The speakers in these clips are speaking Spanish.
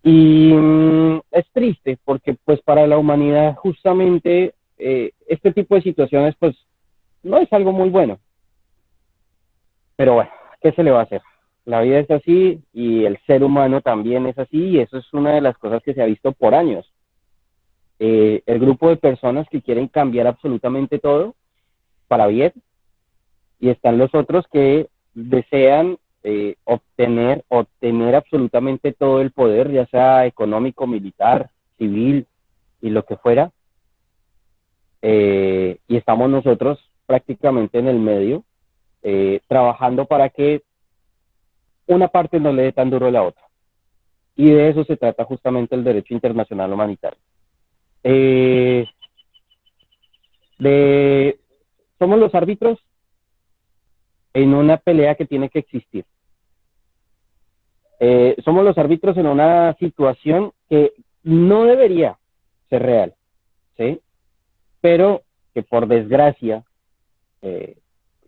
Y es triste porque pues para la humanidad justamente este tipo de situaciones pues no es algo muy bueno. Pero bueno, ¿qué se le va a hacer? La vida es así y el ser humano también es así y eso es una de las cosas que se ha visto por años. El grupo de personas que quieren cambiar absolutamente todo para bien y están los otros que desean obtener absolutamente todo el poder, ya sea económico, militar, civil y lo que fuera, y estamos nosotros prácticamente en el medio, trabajando para que una parte no le dé tan duro a la otra. Y de eso se trata justamente el derecho internacional humanitario. Eh, de, somos los árbitros en una pelea que tiene que existir. Somos los árbitros en una situación que no debería ser real, ¿sí? Pero que por desgracia eh,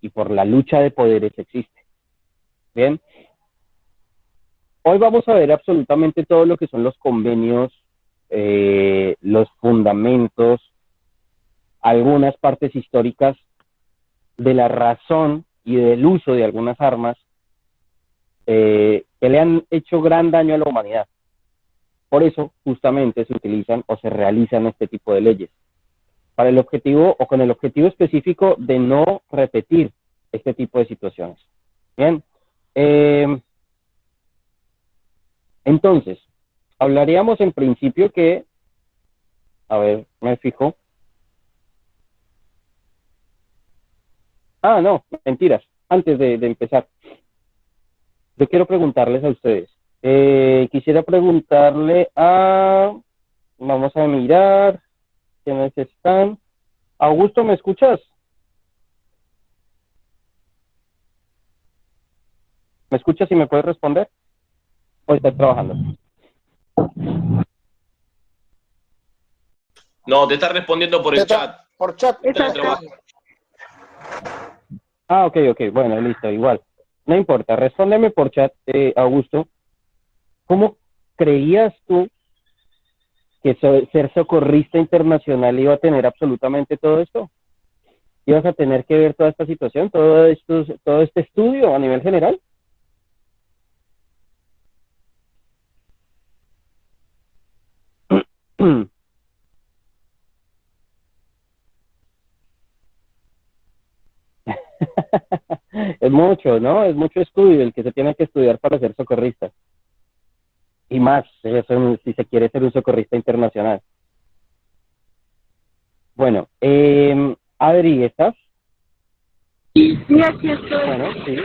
y por la lucha de poderes existe. Bien, hoy vamos a ver absolutamente todo lo que son los convenios, los fundamentos, algunas partes históricas de la razón y del uso de algunas armas que le han hecho gran daño a la humanidad. Por eso, justamente, se utilizan o se realizan este tipo de leyes, para el objetivo o con el objetivo específico de no repetir este tipo de situaciones. Bien, eh, entonces, hablaríamos en principio que, a ver, me fijo. Ah, no, mentiras. Antes de empezar, yo quiero preguntarles a ustedes. Quisiera preguntarle a, vamos a mirar quiénes están. Augusto, ¿me escuchas? ¿Me escuchas y me puedes responder? ¿O estás trabajando? No, te está respondiendo por el chat. Por chat. Está en el trabajo. Ah, ok, ok, bueno, listo, igual. No importa, respóndeme por chat, Augusto. ¿Cómo creías tú que ser socorrista internacional iba a tener absolutamente todo esto? ¿Ibas a tener que ver toda esta situación, todo este estudio a nivel general? Es mucho, ¿no? Es mucho estudio el que se tiene que estudiar para ser socorrista. Y más, si se quiere ser un socorrista internacional. Bueno, Adri, ¿estás? Sí, aquí estoy. Bueno, sí.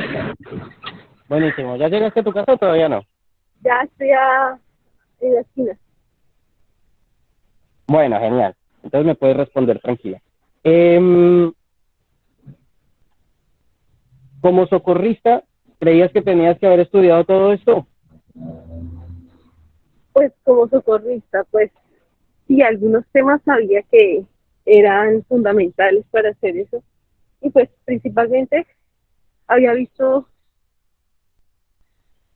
Buenísimo. ¿Ya llegaste a tu casa o todavía no? Ya estoy en la esquina. Bueno, genial. Entonces me puedes responder tranquila. Eh, Como socorrista, ¿creías que tenías que haber estudiado todo esto? Pues como socorrista, pues sí, algunos temas sabía que eran fundamentales para hacer eso. Y pues principalmente había visto,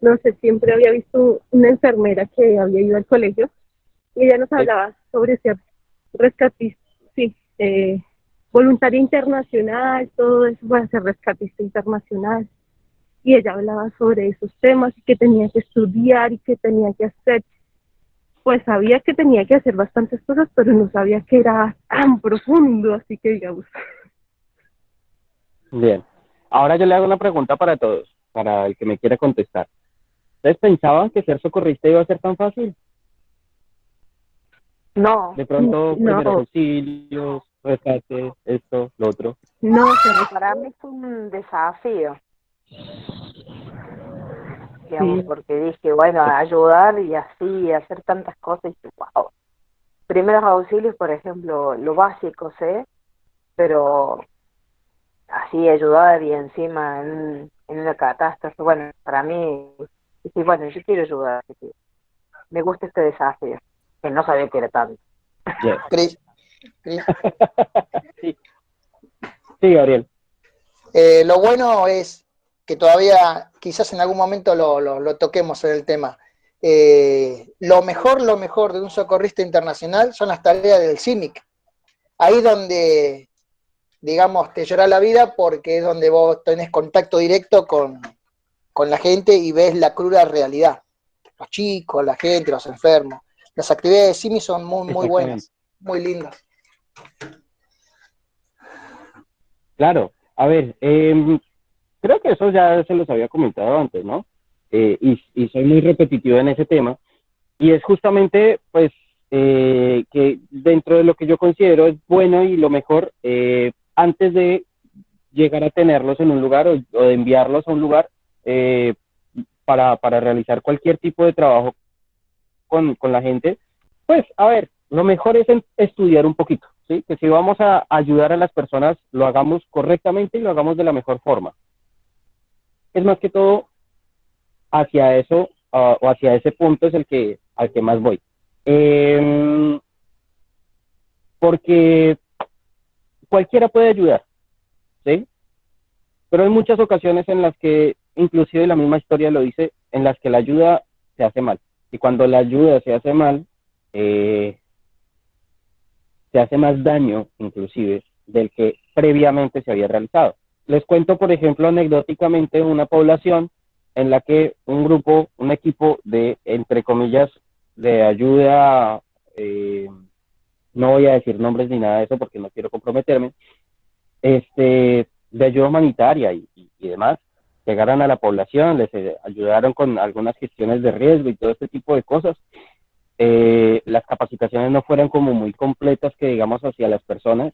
no sé, siempre había visto una enfermera que había ido al colegio y ella nos Sí. hablaba sobre ser rescatista, sí, voluntaria internacional, todo eso para ser rescatista internacional. Y ella hablaba sobre esos temas y que tenía que estudiar y que tenía que hacer. Pues sabía que tenía que hacer bastantes cosas, pero no sabía que era tan profundo, así que digamos. Bien. Ahora yo le hago una pregunta para todos, para el que me quiera contestar. ¿Ustedes pensaban que ser socorrista iba a ser tan fácil? No, De pronto, primeros No, auxilios, rescate, esto, lo otro. no, para mí fue un desafío, digamos, sí, porque dije, bueno, ayudar y así, hacer tantas cosas, y wow. Primeros auxilios, por ejemplo, lo básico sé, pero así ayudar y encima en una catástrofe, bueno, para mí, dije, bueno, yo quiero ayudar, me gusta este desafío, que no sabía que era tanto. Yes. Cris, Sí. Sí, Gabriel. lo bueno es que todavía, quizás en algún momento lo toquemos en el tema. lo mejor de un socorrista internacional son las tareas del CIMIC. Ahí donde, digamos, te llora la vida porque es donde vos tenés contacto directo con la gente y ves la cruda realidad. Los chicos, la gente, los enfermos. Las actividades de CIMIC son muy, muy Exactamente. buenas, muy lindas. Claro, a ver, creo que eso ya se los había comentado antes, ¿no? Y soy muy repetitivo en ese tema, y es justamente, pues, que dentro de lo que yo considero es bueno y lo mejor, antes de llegar a tenerlos en un lugar o de enviarlos a un lugar, eh, para realizar cualquier tipo de trabajo con la gente, pues, a ver, lo mejor es estudiar un poquito, ¿sí? Que si vamos a ayudar a las personas, lo hagamos correctamente y lo hagamos de la mejor forma. Es más que todo hacia eso, o hacia ese punto es al que más voy. Eh, Porque cualquiera puede ayudar, ¿sí? Pero hay muchas ocasiones en las que, inclusive la misma historia lo dice, en las que la ayuda se hace mal. Y cuando la ayuda se hace mal, eh, se hace más daño, inclusive, del que previamente se había realizado. Les cuento, por ejemplo, anecdóticamente, una población en la que un grupo, un equipo de, entre comillas, de ayuda, no voy a decir nombres ni nada de eso porque no quiero comprometerme, de ayuda humanitaria y demás, llegaron a la población, les ayudaron con algunas gestiones de riesgo y todo este tipo de cosas. Las capacitaciones no fueron como muy completas que digamos hacia las personas.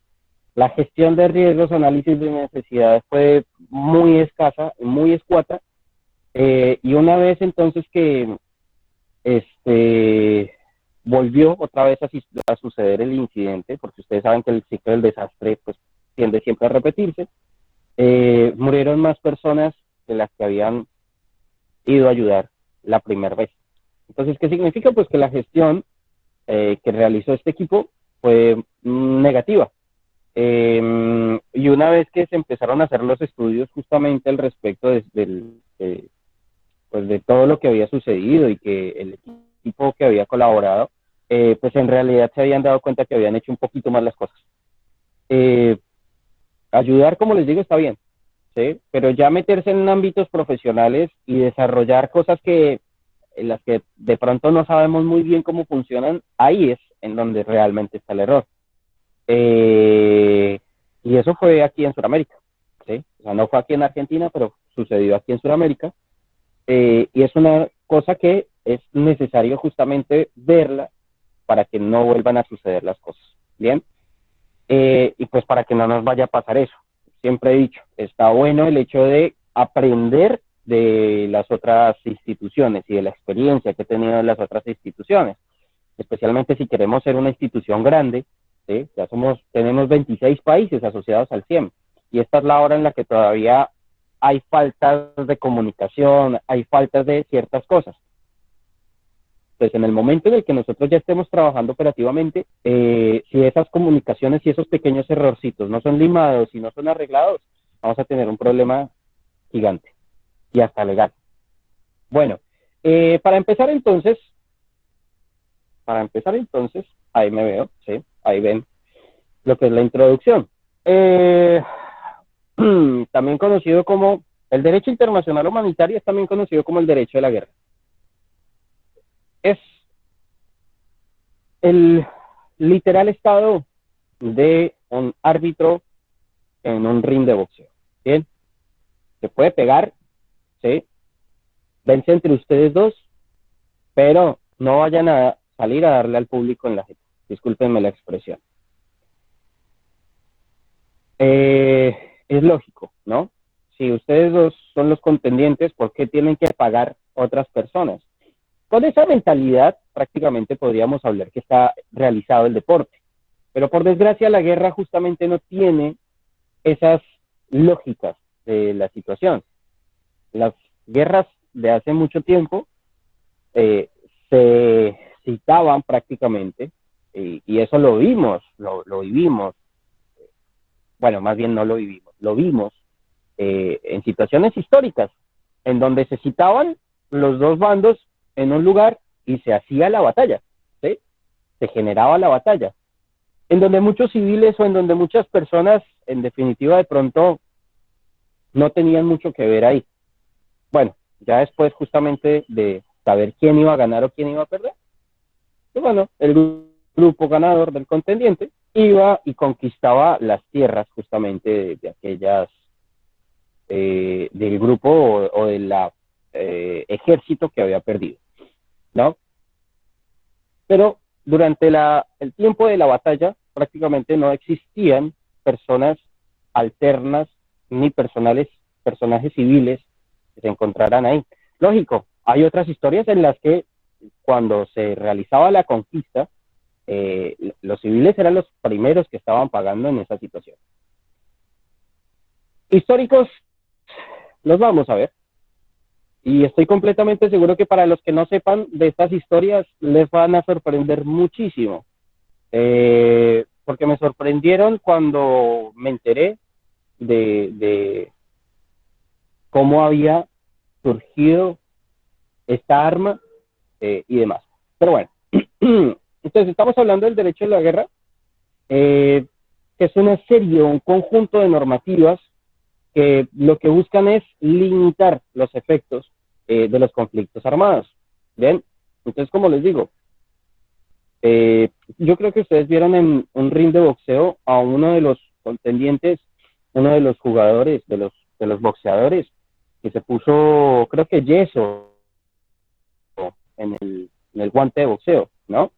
La gestión de riesgos, análisis de necesidades fue muy escasa, muy escueta, y una vez entonces que volvió otra vez a suceder el incidente, porque ustedes saben que el ciclo del desastre pues tiende siempre a repetirse, murieron más personas de las que habían ido a ayudar la primera vez. Entonces, ¿qué significa? Pues que la gestión que realizó este equipo fue negativa. Y una vez que se empezaron a hacer los estudios justamente al respecto pues de todo lo que había sucedido y que el equipo que había colaborado, pues en realidad se habían dado cuenta que habían hecho un poquito más las cosas. Eh, Ayudar, como les digo, está bien, ¿sí? Pero ya meterse en ámbitos profesionales y desarrollar cosas en las que de pronto no sabemos muy bien cómo funcionan, ahí es en donde realmente está el error. Eh, y eso fue aquí en Sudamérica, ¿sí? O sea, no fue aquí en Argentina, pero sucedió aquí en Sudamérica. Y es una cosa que es necesario justamente verla para que no vuelvan a suceder las cosas, ¿bien? Y pues para que no nos vaya a pasar eso. Siempre he dicho, está bueno el hecho de aprender de las otras instituciones y de la experiencia que he tenido en las otras instituciones, especialmente si queremos ser una institución grande, ¿sí? Ya tenemos 26 países asociados al CIEM, y esta es la hora en la que todavía hay faltas de comunicación, hay faltas de ciertas cosas. Pues en el momento en el que nosotros ya estemos trabajando operativamente, si esas comunicaciones y esos pequeños errorcitos no son limados y no son arreglados, vamos a tener un problema gigante y hasta legal. Bueno, para empezar entonces, ahí me veo, ¿sí? Ahí ven lo que es la introducción. También conocido como el derecho internacional humanitario, es también conocido como el derecho de la guerra. Es el literal estado de un árbitro en un ring de boxeo. Bien, se puede pegar, ¿sí? Vence entre ustedes dos, pero no vayan a salir a darle al público en la jeta. Discúlpenme la expresión. Es lógico, ¿no? Si ustedes dos son los contendientes, ¿por qué tienen que pagar otras personas? Con esa mentalidad prácticamente podríamos hablar que está realizado el deporte. Pero por desgracia la guerra justamente no tiene esas lógicas de la situación. Las guerras de hace mucho tiempo se citaban prácticamente, y eso lo vivimos, bueno, más bien no lo vivimos, lo vimos en situaciones históricas, en donde se citaban los dos bandos en un lugar y se hacía la batalla, ¿sí? Se generaba la batalla, en donde muchos civiles o en donde muchas personas, en definitiva, de pronto no tenían mucho que ver ahí. Bueno, ya después justamente de saber quién iba a ganar o quién iba a perder, pues bueno, el grupo ganador del contendiente iba y conquistaba las tierras justamente de aquellas, del grupo o de la ejército que había perdido, ¿no? Pero durante el tiempo de la batalla prácticamente no existían personas alternas ni personajes civiles que se encontraran ahí. Lógico, hay otras historias en las que cuando se realizaba la conquista, los civiles eran los primeros que estaban pagando en esa situación. Históricos, los vamos a ver. Y estoy completamente seguro que para los que no sepan de estas historias, les van a sorprender muchísimo. Porque me sorprendieron cuando me enteré de cómo había surgido esta arma y demás. Pero bueno, entonces estamos hablando del derecho de la guerra, que es una serie, un conjunto de normativas que lo que buscan es limitar los efectos de los conflictos armados. Bien, entonces como les digo, yo creo que ustedes vieron en un ring de boxeo a uno de los contendientes, uno de los jugadores, de los boxeadores, que se puso, creo que yeso en el guante de boxeo, ¿no?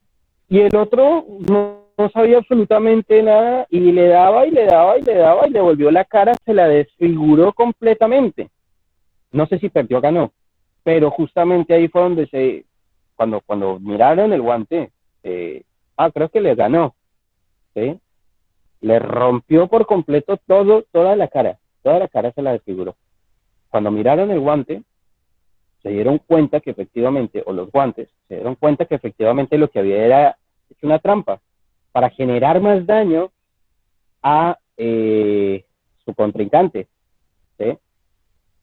Y el otro no sabía absolutamente nada y le daba y le daba y le daba y le volvió la cara, se la desfiguró completamente. No sé si perdió o ganó, pero justamente ahí fue donde cuando miraron el guante, creo que le ganó, ¿sí? Le rompió por completo toda la cara se la desfiguró. Cuando miraron el guante, se dieron cuenta que efectivamente, o los guantes, se dieron cuenta que efectivamente lo que había era hecho una trampa para generar más daño a su contrincante, ¿sí?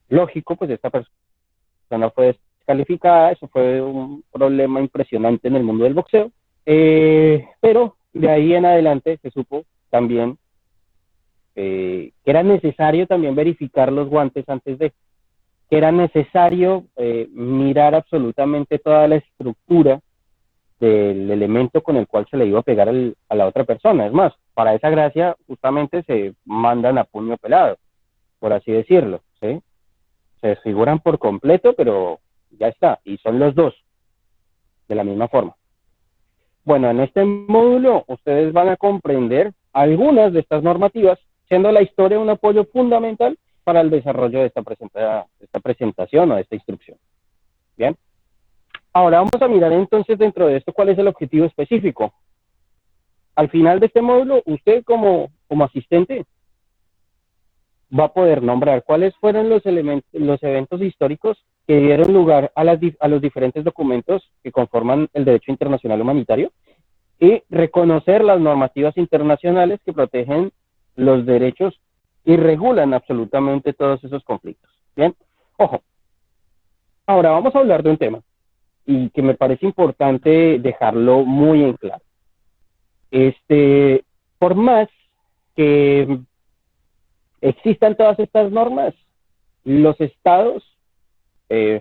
Lógico, pues esta persona fue descalificada, eso fue un problema impresionante en el mundo del boxeo, pero de ahí en adelante se supo también que era necesario también verificar los guantes antes de, que era necesario mirar absolutamente toda la estructura del elemento con el cual se le iba a pegar a la otra persona. Es más, para esa gracia justamente se mandan a puño pelado, por así decirlo, ¿sí? Se desfiguran por completo, pero ya está, y son los dos, de la misma forma. Bueno, en este módulo ustedes van a comprender algunas de estas normativas, siendo la historia un apoyo fundamental para el desarrollo de esta presentación o de esta instrucción. Bien. Ahora vamos a mirar entonces dentro de esto cuál es el objetivo específico. Al final de este módulo, usted como asistente va a poder nombrar cuáles fueron los eventos históricos que dieron lugar a los diferentes documentos que conforman el derecho internacional humanitario y reconocer las normativas internacionales que protegen los derechos y regulan absolutamente todos esos conflictos. Bien, ojo. Ahora vamos a hablar de un tema y que me parece importante dejarlo muy en claro. Por más que existan todas estas normas, los estados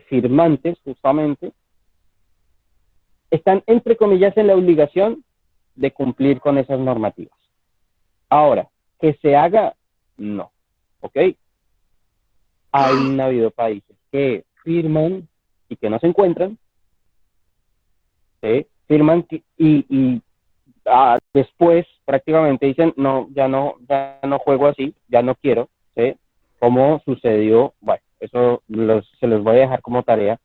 firmantes justamente están entre comillas en la obligación de cumplir con esas normativas. Ahora, que se haga, no, ¿ok? Han habido países que firman y que no se encuentran, ¿sí? Firman y después prácticamente dicen, no, ya no juego así, ya no quiero, ¿sí? Como sucedió, bueno, eso se los voy a dejar como tarea,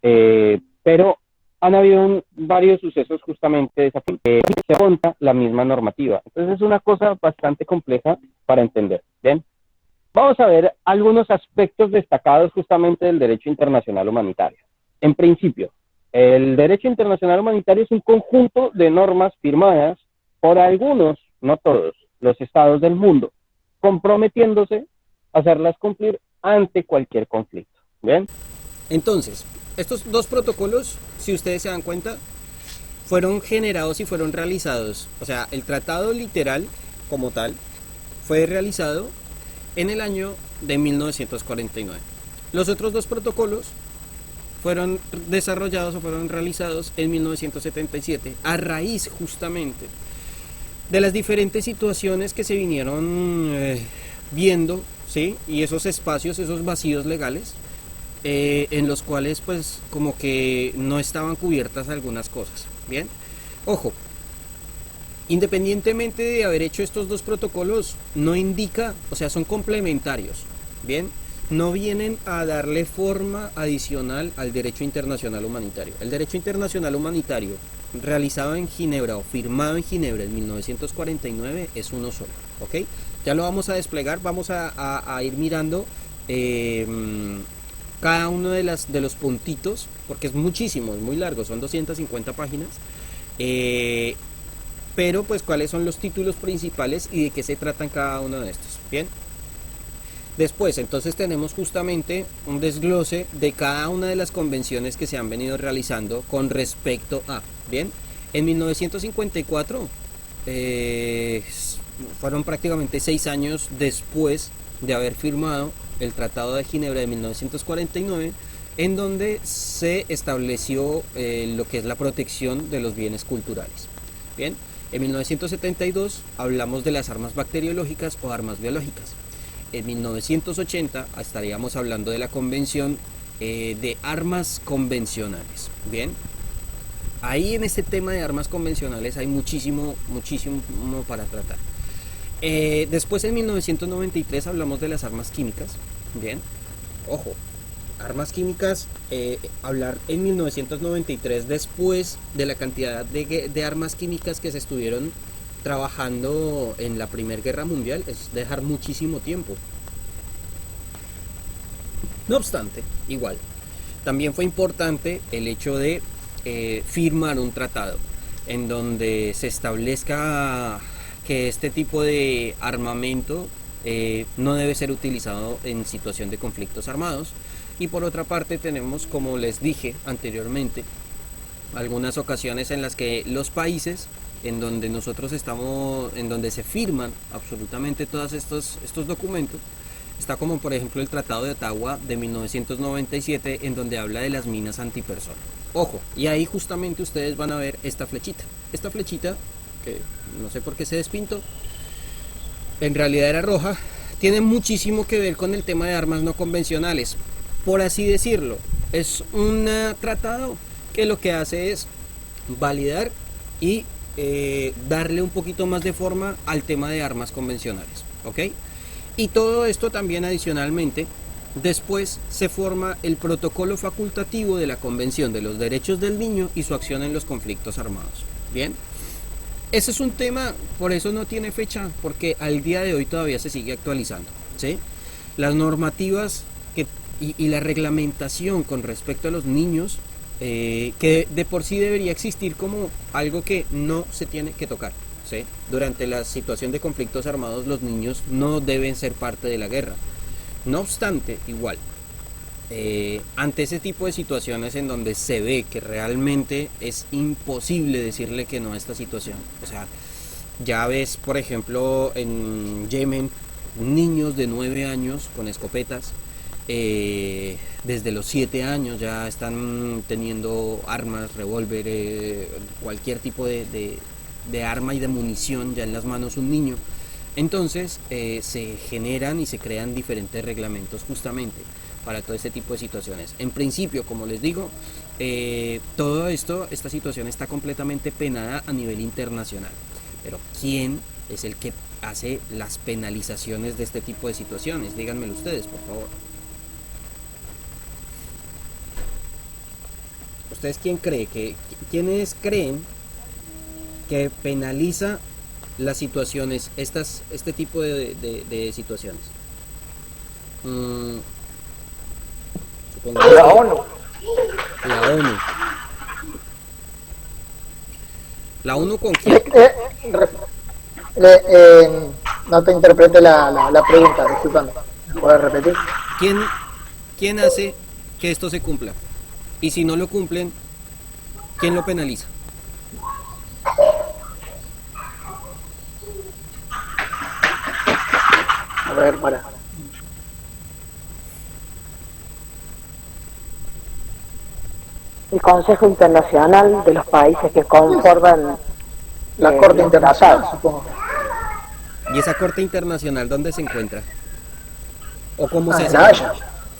pero han habido varios sucesos justamente de esa forma, que se conta la misma normativa. Entonces es una cosa bastante compleja para entender, ¿bien? Vamos a ver algunos aspectos destacados justamente del derecho internacional humanitario. En principio, el derecho internacional humanitario es un conjunto de normas firmadas por algunos, no todos, los estados del mundo, comprometiéndose a hacerlas cumplir ante cualquier conflicto. ¿Bien? Entonces, estos dos protocolos, si ustedes se dan cuenta, fueron generados y fueron realizados. O sea, el tratado literal, como tal, fue realizado en el año de 1949. Los otros dos protocolos fueron desarrollados o fueron realizados en 1977, a raíz justamente de las diferentes situaciones que se vinieron viendo, ¿sí? Y esos espacios, esos vacíos legales, en los cuales pues como que no estaban cubiertas algunas cosas. Bien, ojo, independientemente de haber hecho estos dos protocolos, no indica, o sea, son complementarios, bien, no vienen a darle forma adicional al derecho internacional humanitario. El derecho internacional humanitario realizado en Ginebra o firmado en Ginebra en 1949 es uno solo, ¿ok? Ya lo vamos a desplegar, vamos a ir mirando cada uno de los puntitos, porque es muchísimo, es muy largo, son 250 páginas, pero pues cuáles son los títulos principales y de qué se tratan cada uno de estos, ¿bien? Después, entonces tenemos justamente un desglose de cada una de las convenciones que se han venido realizando con respecto a, ¿bien? En 1954, fueron prácticamente 6 años después de haber firmado el Tratado de Ginebra de 1949, en donde se estableció lo que es la protección de los bienes culturales. Bien, en 1972 hablamos de las armas bacteriológicas o armas biológicas. En 1980 estaríamos hablando de la Convención de Armas Convencionales. Bien, ahí en este tema de armas convencionales hay muchísimo para tratar. Después en 1993 hablamos de las armas químicas. Bien, ojo, armas químicas, hablar en 1993 después de la cantidad de armas químicas que se estuvieron trabajando en la Primera Guerra Mundial es dejar muchísimo tiempo. No obstante, igual, también fue importante el hecho de firmar un tratado en donde se establezca que este tipo de armamento no debe ser utilizado en situación de conflictos armados. Y por otra parte tenemos, como les dije anteriormente, algunas ocasiones en las que los países en donde nosotros estamos, en donde se firman absolutamente todos estos documentos, está como por ejemplo el Tratado de Ottawa de 1997, en donde habla de las minas antipersona. Ojo, y ahí justamente ustedes van a ver esta flechita, que no sé por qué se despintó, en realidad era roja, tiene muchísimo que ver con el tema de armas no convencionales, por así decirlo. Es un tratado que lo que hace es validar y darle un poquito más de forma al tema de armas convencionales, ¿ok? Y todo esto también adicionalmente, después se forma el protocolo facultativo de la Convención de los Derechos del Niño y su acción en los conflictos armados. Bien, ese es un tema, por eso no tiene fecha, porque al día de hoy todavía se sigue actualizando, ¿sí? Las normativas y la reglamentación con respecto a los niños, que de por sí debería existir como algo que no se tiene que tocar, ¿sí? Durante la situación de conflictos armados los niños no deben ser parte de la guerra. No obstante, igual, ante ese tipo de situaciones en donde se ve que realmente es imposible decirle que no a esta situación, o sea, ya ves por ejemplo en Yemen niños de 9 años con escopetas, desde los 7 años ya están teniendo armas, revólver, cualquier tipo de arma y de munición ya en las manos un niño. Entonces se generan y se crean diferentes reglamentos justamente para todo este tipo de situaciones. En principio, como les digo, todo esto, esta situación está completamente penada a nivel internacional. Pero ¿quién es el que hace las penalizaciones de este tipo de situaciones? Díganmelo ustedes, por favor. ¿Ustedes quiénes creen que penaliza las situaciones, este tipo de situaciones? La ONU. La ONU. ¿La ONU con quién? No te interprete la pregunta, disculpame. ¿Puedes repetir? ¿Quién hace que esto se cumpla. Y si no lo cumplen, ¿quién lo penaliza? A ver, para. El Consejo Internacional de los países que conforman La Corte los Internacional, tratados. supongo. ¿Y esa corte internacional dónde se encuentra? ¿O cómo se En hace? La Haya.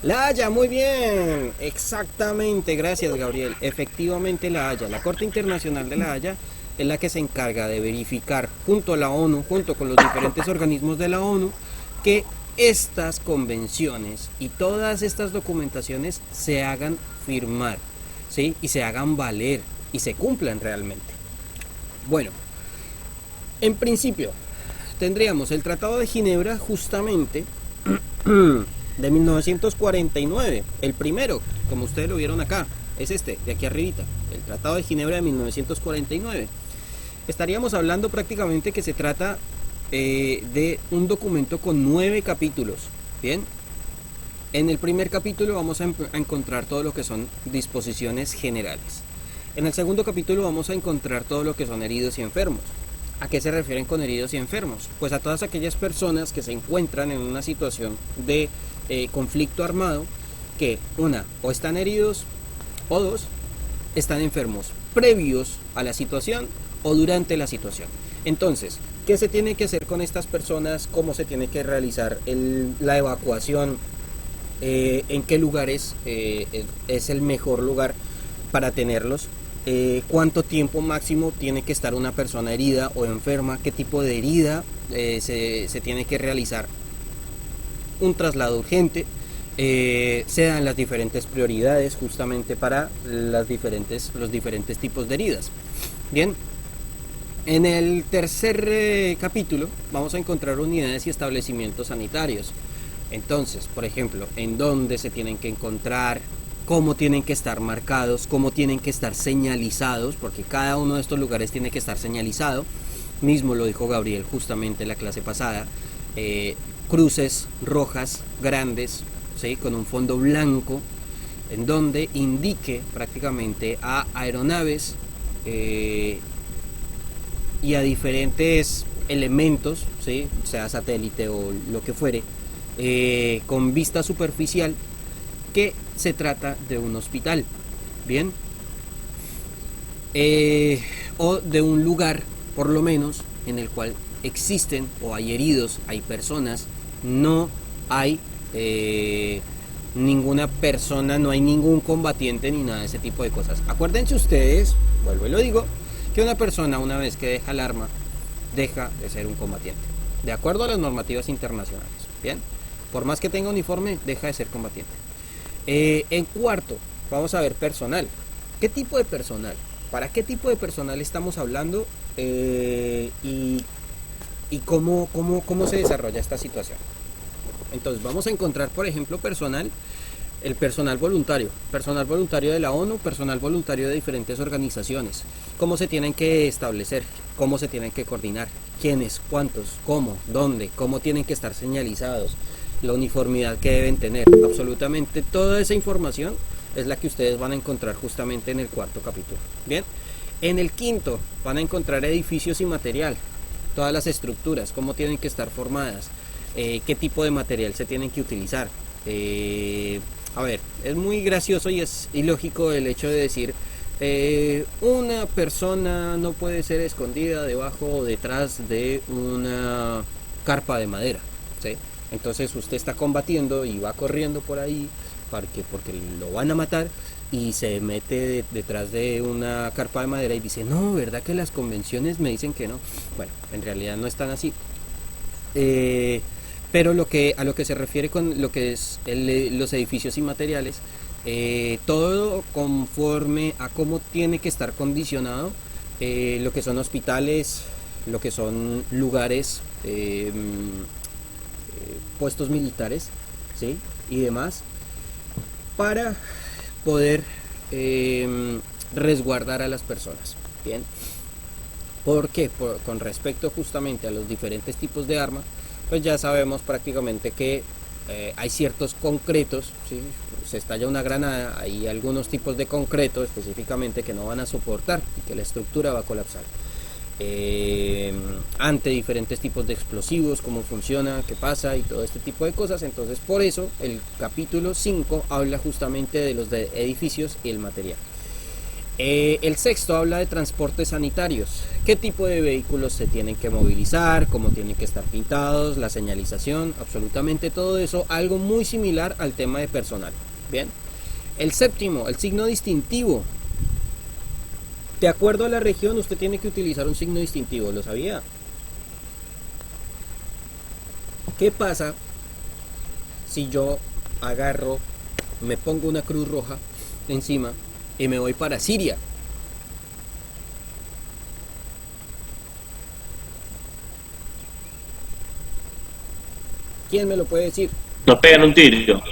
La Haya, muy bien, exactamente, gracias Gabriel. Efectivamente La Haya, la Corte Internacional de La Haya es la que se encarga de verificar junto a la ONU, junto con los diferentes organismos de la ONU, que estas convenciones y todas estas documentaciones se hagan firmar, ¿sí? Y se hagan valer y se cumplan realmente. Bueno, en principio tendríamos el Tratado de Ginebra justamente de 1949, el primero, como ustedes lo vieron acá, es este, de aquí arribita, el Tratado de Ginebra de 1949. Estaríamos hablando prácticamente que se trata de un documento con 9 capítulos, ¿bien? En el primer capítulo vamos a encontrar todo lo que son disposiciones generales. En el segundo capítulo vamos a encontrar todo lo que son heridos y enfermos. ¿A qué se refieren con heridos y enfermos? Pues a todas aquellas personas que se encuentran en una situación de conflicto armado, que una, o están heridos, o dos, están enfermos previos a la situación o durante la situación. Entonces, ¿qué se tiene que hacer con estas personas? ¿Cómo se tiene que realizar la evacuación? ¿En qué lugares es el mejor lugar para tenerlos? ¿Cuánto tiempo máximo tiene que estar una persona herida o enferma? ¿Qué tipo de herida se tiene que realizar? Un traslado urgente. Se dan las diferentes prioridades justamente para los diferentes tipos de heridas. Bien, en el tercer capítulo vamos a encontrar unidades y establecimientos sanitarios. Entonces, por ejemplo, en dónde se tienen que encontrar, cómo tienen que estar marcados, cómo tienen que estar señalizados, porque cada uno de estos lugares tiene que estar señalizado. Mismo lo dijo Gabriel justamente en la clase pasada. Cruces rojas grandes, ¿sí? Con un fondo blanco, en donde indique prácticamente a aeronaves y a diferentes elementos, ¿sí? Sea satélite o lo que fuere, con vista superficial, que se trata de un hospital, bien, o de un lugar por lo menos en el cual existen o hay heridos, hay personas, no hay ninguna persona, no hay ningún combatiente ni nada de ese tipo de cosas. Acuérdense ustedes, vuelvo y lo digo, que una persona una vez que deja el arma deja de ser un combatiente, de acuerdo a las normativas internacionales, bien, por más que tenga uniforme deja de ser combatiente. En cuarto, vamos a ver personal. ¿Qué tipo de personal? ¿Para qué tipo de personal estamos hablando? Y cómo se desarrolla esta situación. Entonces vamos a encontrar, por ejemplo, el personal voluntario de la ONU, personal voluntario de diferentes organizaciones. ¿Cómo se tienen que establecer? ¿Cómo se tienen que coordinar? ¿Quiénes? ¿Cuántos? ¿Cómo? ¿Dónde? ¿Cómo tienen que estar señalizados? La uniformidad que deben tener. Absolutamente toda esa información es la que ustedes van a encontrar justamente en el cuarto capítulo. Bien, en el quinto van a encontrar edificios y material, todas las estructuras, cómo tienen que estar formadas, qué tipo de material se tienen que utilizar. A ver, es muy gracioso y es ilógico el hecho de decir una persona no puede ser escondida debajo o detrás de una carpa de madera, ¿sí? Entonces usted está combatiendo y va corriendo por ahí porque lo van a matar y se mete detrás de una carpa de madera y dice, no, ¿verdad que las convenciones me dicen que no? Bueno, en realidad no están así. Pero a lo que se refiere con lo que es los edificios y materiales, todo conforme a cómo tiene que estar condicionado, lo que son hospitales, lo que son lugares, puestos militares, ¿sí? Y demás, para poder resguardar a las personas. Bien, porque con respecto justamente a los diferentes tipos de armas, pues ya sabemos prácticamente que hay ciertos concretos, ¿sí? Se estalla una granada, hay algunos tipos de concreto específicamente que no van a soportar y que la estructura va a colapsar. Ante diferentes tipos de explosivos, cómo funciona, qué pasa y todo este tipo de cosas. Entonces, por eso el capítulo 5 habla justamente de los de edificios y el material. El sexto habla de transportes sanitarios, qué tipo de vehículos se tienen que movilizar, cómo tienen que estar pintados, la señalización, absolutamente todo eso, algo muy similar al tema de personal. Bien, el séptimo, el signo distintivo. De acuerdo a la región, usted tiene que utilizar un signo distintivo, ¿lo sabía? ¿Qué pasa si yo agarro, me pongo una cruz roja encima y me voy para Siria? ¿Quién me lo puede decir? Nos pegan un tiro.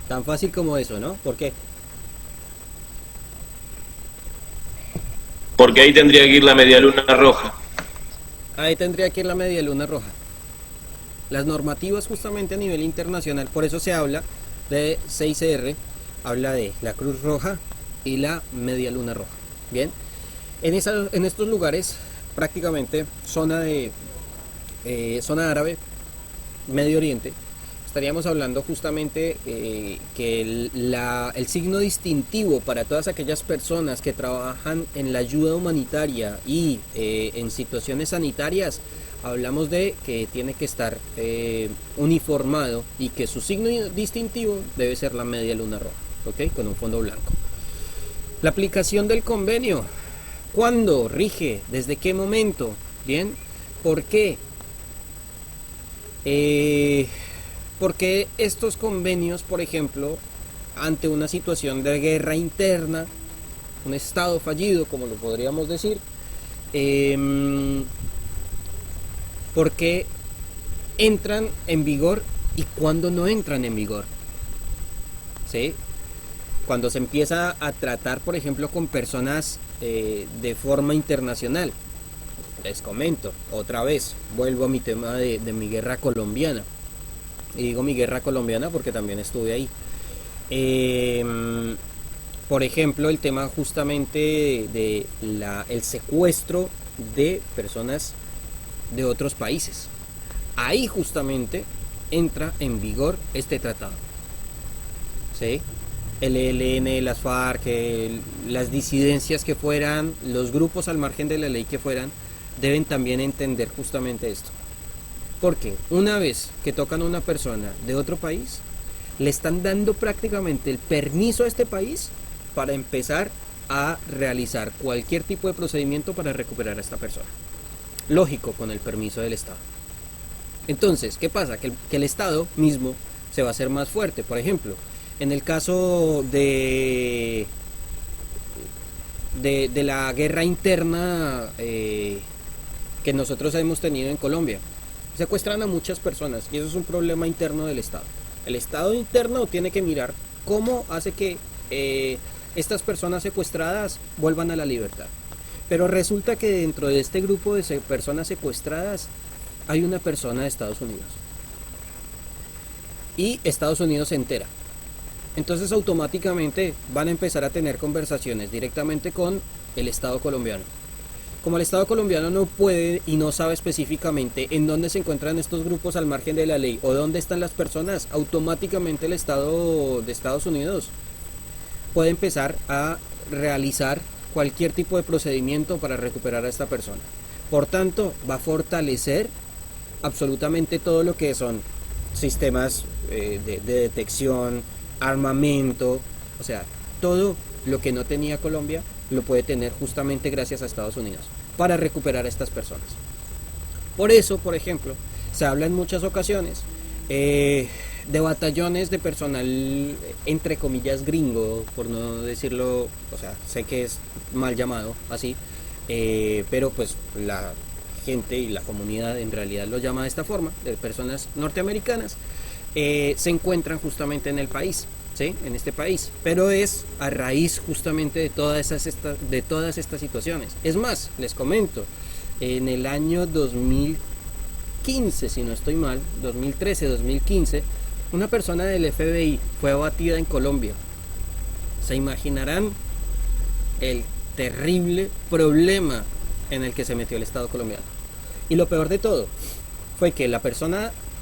Tan fácil como eso, ¿no? ¿Por qué? Porque ahí tendría que ir la media luna roja. Ahí tendría que ir la media luna roja. Las normativas justamente a nivel internacional, por eso se habla de 6R, habla de la Cruz Roja y la media luna roja. Bien, en estos lugares prácticamente zona árabe, Medio Oriente, estaríamos hablando justamente que el signo distintivo para todas aquellas personas que trabajan en la ayuda humanitaria y en situaciones sanitarias, hablamos de que tiene que estar uniformado y que su signo distintivo debe ser la media luna roja, ¿ok? Con un fondo blanco. La aplicación del convenio, ¿cuándo rige? ¿Desde qué momento? Bien, ¿por qué? Porque estos convenios, por ejemplo, ante una situación de guerra interna, un estado fallido, como lo podríamos decir, porque entran en vigor y cuando no entran en vigor, ¿sí? Cuando se empieza a tratar, por ejemplo, con personas de forma internacional. Les comento, otra vez, vuelvo a mi tema de mi guerra colombiana. Y digo mi guerra colombiana porque también estuve ahí. Por ejemplo, el tema justamente de el secuestro de personas de otros países. Ahí justamente entra en vigor este tratado. ¿Sí? El ELN, las FARC, las disidencias que fueran, los grupos al margen de la ley que fueran, deben también entender justamente esto. Porque una vez que tocan a una persona de otro país, le están dando prácticamente el permiso a este país para empezar a realizar cualquier tipo de procedimiento para recuperar a esta persona. Lógico, con el permiso del Estado. Entonces, ¿qué pasa? Que el Estado mismo se va a hacer más fuerte. Por ejemplo, en el caso de la guerra interna que nosotros hemos tenido en Colombia, secuestran a muchas personas y eso es un problema interno del Estado. El Estado interno tiene que mirar cómo hace que estas personas secuestradas vuelvan a la libertad. Pero resulta que dentro de este grupo de personas secuestradas hay una persona de Estados Unidos. Y Estados Unidos se entera. Entonces automáticamente van a empezar a tener conversaciones directamente con el Estado colombiano. Como el Estado colombiano no puede y no sabe específicamente en dónde se encuentran estos grupos al margen de la ley o dónde están las personas, automáticamente el Estado de Estados Unidos puede empezar a realizar cualquier tipo de procedimiento para recuperar a esta persona. Por tanto, va a fortalecer absolutamente todo lo que son sistemas de detección, armamento, o sea, todo lo que no tenía Colombia lo puede tener justamente gracias a Estados Unidos para recuperar a estas personas. Por eso, por ejemplo, se habla en muchas ocasiones de batallones de personal entre comillas gringo, por no decirlo, o sea, sé que es mal llamado así, pero pues la gente y la comunidad en realidad lo llama de esta forma, de personas norteamericanas, se encuentran justamente en el país, ¿sí? En este país, pero es a raíz justamente de todas estas situaciones. Es más, les comento, en el año 2015 2015, si no estoy mal, 2013-2015, una persona del FBI fue abatida en Colombia. Se imaginarán el terrible problema en el que se metió el Estado colombiano. Y lo peor de todo fue que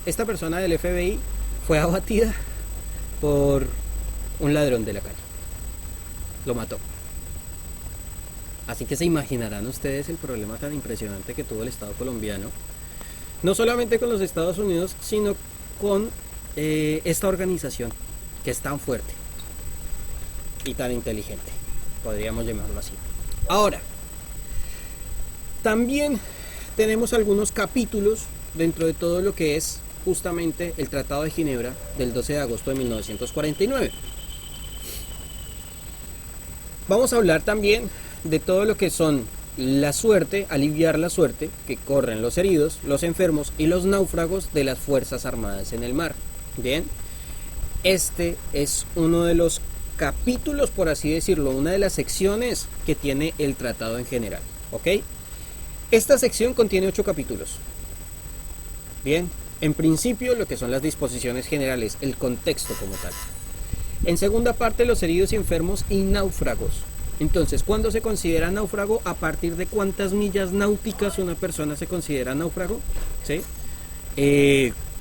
esta persona del FBI fue abatida por un ladrón de la calle. Lo mató. Así que se imaginarán ustedes el problema tan impresionante que tuvo el Estado colombiano, no solamente con los Estados Unidos, sino con esta organización que es tan fuerte y tan inteligente, podríamos llamarlo así. Ahora, también tenemos algunos capítulos dentro de todo lo que es justamente el Tratado de Ginebra del 12 de agosto de 1949. Vamos a hablar también de todo lo que son la suerte, aliviar la suerte que corren los heridos, los enfermos y los náufragos de las Fuerzas Armadas en el mar. Bien, este es uno de los capítulos, por así decirlo, una de las secciones que tiene el tratado en general, ¿ok? Esta sección contiene 8 capítulos. Bien, en principio lo que son las disposiciones generales, el contexto como tal. En segunda parte, los heridos y enfermos y náufragos. Entonces, ¿cuándo se considera náufrago? ¿A partir de cuántas millas náuticas una persona se considera náufrago? ¿Sí?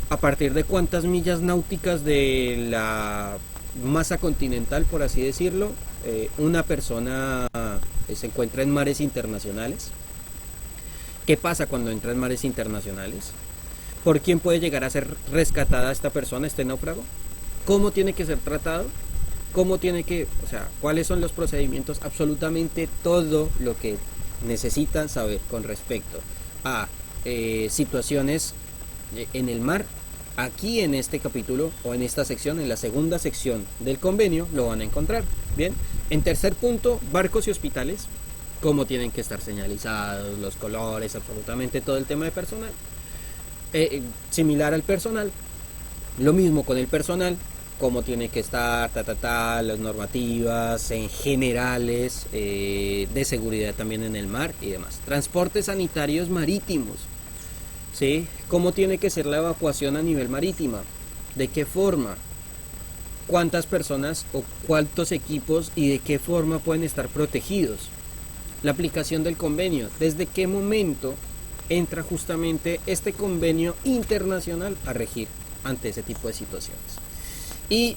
¿A partir de cuántas millas náuticas de la masa continental, por así decirlo, una persona se encuentra en mares internacionales? ¿Qué pasa cuando entra en mares internacionales? ¿Por quién puede llegar a ser rescatada esta persona, este náufrago? ¿Cómo tiene que ser tratado? ¿Cómo tiene que, cuáles son los procedimientos? Absolutamente todo lo que necesitan saber con respecto a situaciones en el mar, aquí en este capítulo o en esta sección, en la segunda sección del convenio, lo van a encontrar. Bien, en tercer punto, barcos y hospitales, cómo tienen que estar señalizados, los colores, absolutamente todo el tema de personal. Similar al personal, lo mismo con el personal, cómo tiene que estar, las normativas en generales de seguridad también en el mar y demás. Transportes sanitarios marítimos, ¿sí? Cómo tiene que ser la evacuación a nivel marítima, de qué forma, cuántas personas o cuántos equipos y de qué forma pueden estar protegidos. La aplicación del convenio, desde qué momento entra justamente este convenio internacional a regir ante ese tipo de situaciones. Y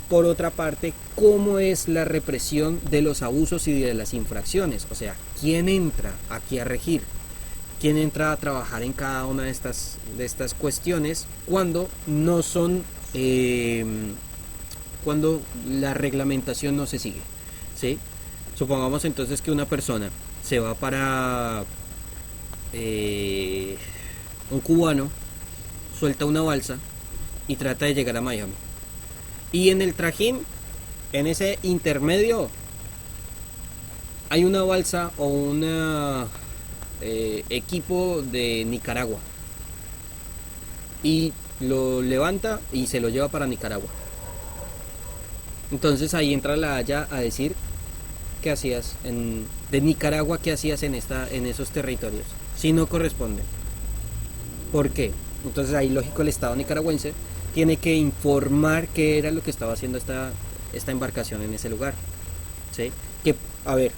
por otra parte, cómo es la represión de los abusos y de las infracciones, o sea, quién entra aquí a regir, quién entra a trabajar en cada una de estas cuestiones cuando no son, cuando la reglamentación no se sigue, ¿sí? Supongamos entonces que una persona se va para un cubano, suelta una balsa y trata de llegar a Miami. Y en el trajín, en ese intermedio, hay una balsa o un equipo de Nicaragua. Y lo levanta y se lo lleva para Nicaragua. Entonces ahí entra la Haya a decir, ¿qué hacías de Nicaragua? ¿Qué hacías en esos territorios? Si no corresponde. ¿Por qué? Entonces ahí, lógico, el Estado nicaragüense tiene que informar qué era lo que estaba haciendo esta embarcación en ese lugar, ¿sí? Que, a ver,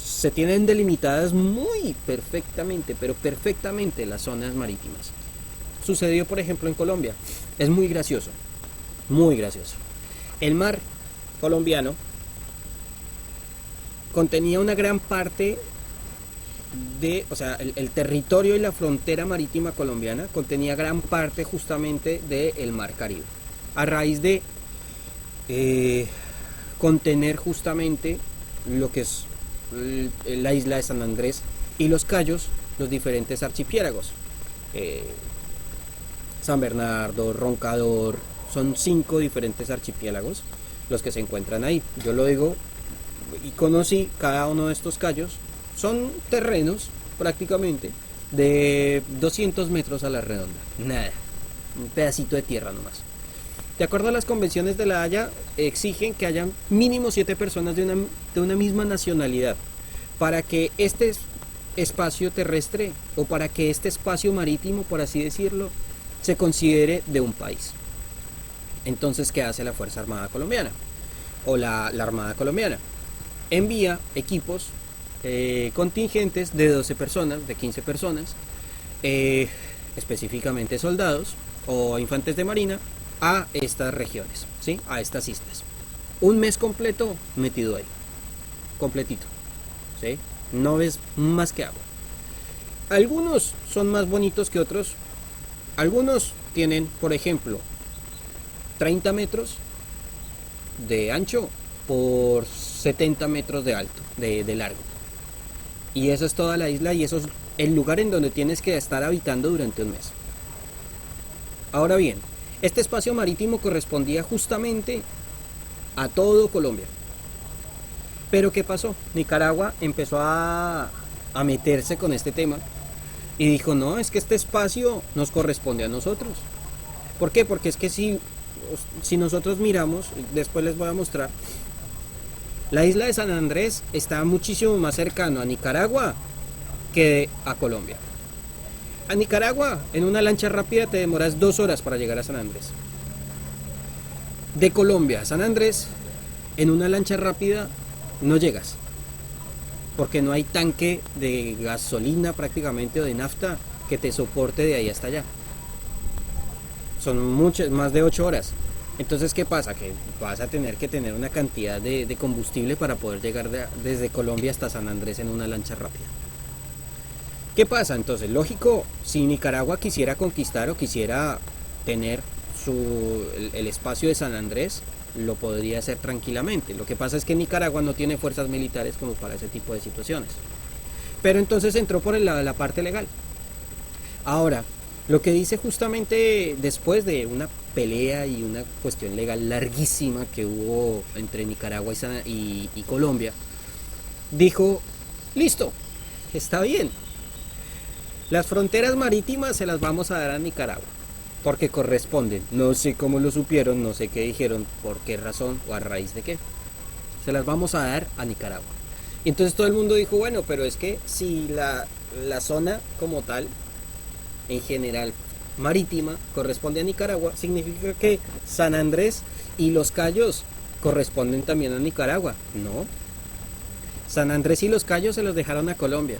se tienen delimitadas muy perfectamente, pero perfectamente las zonas marítimas. Sucedió, por ejemplo, en Colombia. Es muy gracioso, muy gracioso. El mar colombiano contenía una gran parte de, el territorio y la frontera marítima colombiana contenía gran parte justamente del mar Caribe, a raíz de contener justamente lo que es la isla de San Andrés y los Cayos, los diferentes archipiélagos, San Bernardo, Roncador, son 5 diferentes archipiélagos los que se encuentran ahí. Yo lo digo y conocí cada uno de estos cayos. Son terrenos prácticamente de 200 metros a la redonda, nada, un pedacito de tierra nomás. De acuerdo a las convenciones de la Haya, exigen que hayan mínimo 7 personas de una misma nacionalidad para que este espacio terrestre o para que este espacio marítimo, por así decirlo, se considere de un país. Entonces, ¿qué hace la Fuerza Armada Colombiana? O la Armada Colombiana. Envía equipos contingentes de 12 personas, de 15 personas, específicamente soldados o infantes de marina, a estas regiones, ¿sí? A estas islas. Un mes completo metido ahí, completito, ¿sí? No ves más que agua. Algunos son más bonitos que otros. Algunos tienen, por ejemplo, 30 metros de ancho por 70 metros de alto, de largo. Y eso es toda la isla y eso es el lugar en donde tienes que estar habitando durante un mes. Ahora bien, este espacio marítimo correspondía justamente a todo Colombia. Pero ¿qué pasó? Nicaragua empezó a meterse con este tema y dijo, no, es que este espacio nos corresponde a nosotros. ¿Por qué? Porque es que si nosotros miramos, después les voy a mostrar, la isla de San Andrés está muchísimo más cercano a Nicaragua que a Colombia. A Nicaragua, en una lancha rápida te demoras 2 horas para llegar a San Andrés. De Colombia a San Andrés, en una lancha rápida no llegas, porque no hay tanque de gasolina prácticamente o de nafta que te soporte de ahí hasta allá. Son más de 8 horas. Entonces, ¿qué pasa? Que vas a tener que tener una cantidad de combustible para poder llegar desde Colombia hasta San Andrés en una lancha rápida. ¿Qué pasa? Entonces, lógico, si Nicaragua quisiera conquistar o quisiera tener el espacio de San Andrés, lo podría hacer tranquilamente. Lo que pasa es que Nicaragua no tiene fuerzas militares como para ese tipo de situaciones. Pero entonces entró por la parte legal. Ahora, lo que dice justamente después de una pelea y una cuestión legal larguísima que hubo entre Nicaragua y Colombia, dijo, listo, está bien. Las fronteras marítimas se las vamos a dar a Nicaragua, porque corresponden. No sé cómo lo supieron, no sé qué dijeron, por qué razón o a raíz de qué. Se las vamos a dar a Nicaragua. Y entonces todo el mundo dijo, bueno, pero es que si la zona como tal, en general marítima, corresponde a Nicaragua, significa que San Andrés y Los Cayos corresponden también a Nicaragua. No. San Andrés y Los Cayos se los dejaron a Colombia.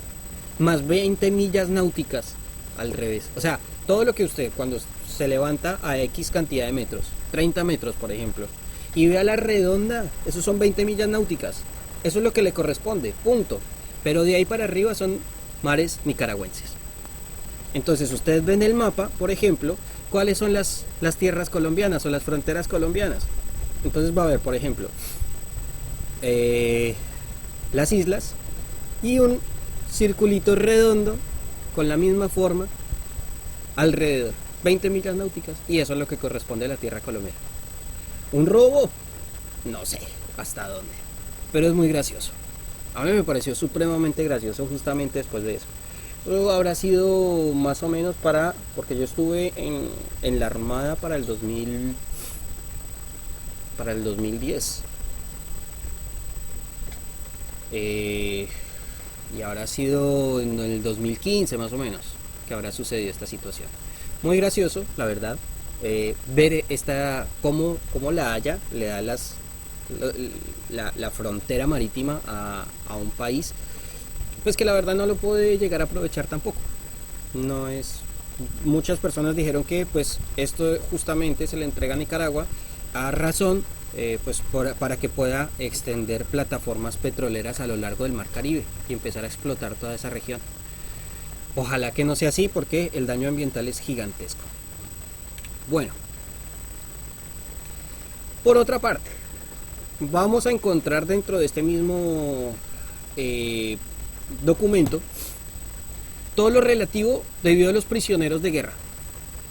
Más 20 millas náuticas al revés. O sea, todo lo que usted cuando se levanta a X cantidad de metros, 30 metros por ejemplo, y ve a la redonda, esos son 20 millas náuticas. Eso es lo que le corresponde, punto. Pero de ahí para arriba son mares nicaragüenses. Entonces ustedes ven el mapa, por ejemplo, cuáles son las tierras colombianas o las fronteras colombianas. Entonces va a haber, por ejemplo, las islas y un circulito redondo con la misma forma alrededor, 20 millas náuticas, y eso es lo que corresponde a la tierra colombiana. ¿Un robo? No sé hasta dónde, pero es muy gracioso. A mí me pareció supremamente gracioso justamente después de eso. Pero habrá sido más o menos porque yo estuve en la Armada para el 2010. Y habrá sido en el 2015 más o menos que habrá sucedido esta situación. Muy gracioso, la verdad, ver cómo la Haya le da la frontera marítima a un país, pues que la verdad no lo puede llegar a aprovechar tampoco. No es. Muchas personas dijeron que pues esto justamente se le entrega a Nicaragua a razón pues para que pueda extender plataformas petroleras a lo largo del Mar Caribe y empezar a explotar toda esa región. Ojalá que no sea así, porque el daño ambiental es gigantesco. Bueno, por otra parte, vamos a encontrar dentro de este mismo documento todo lo relativo debido a los prisioneros de guerra.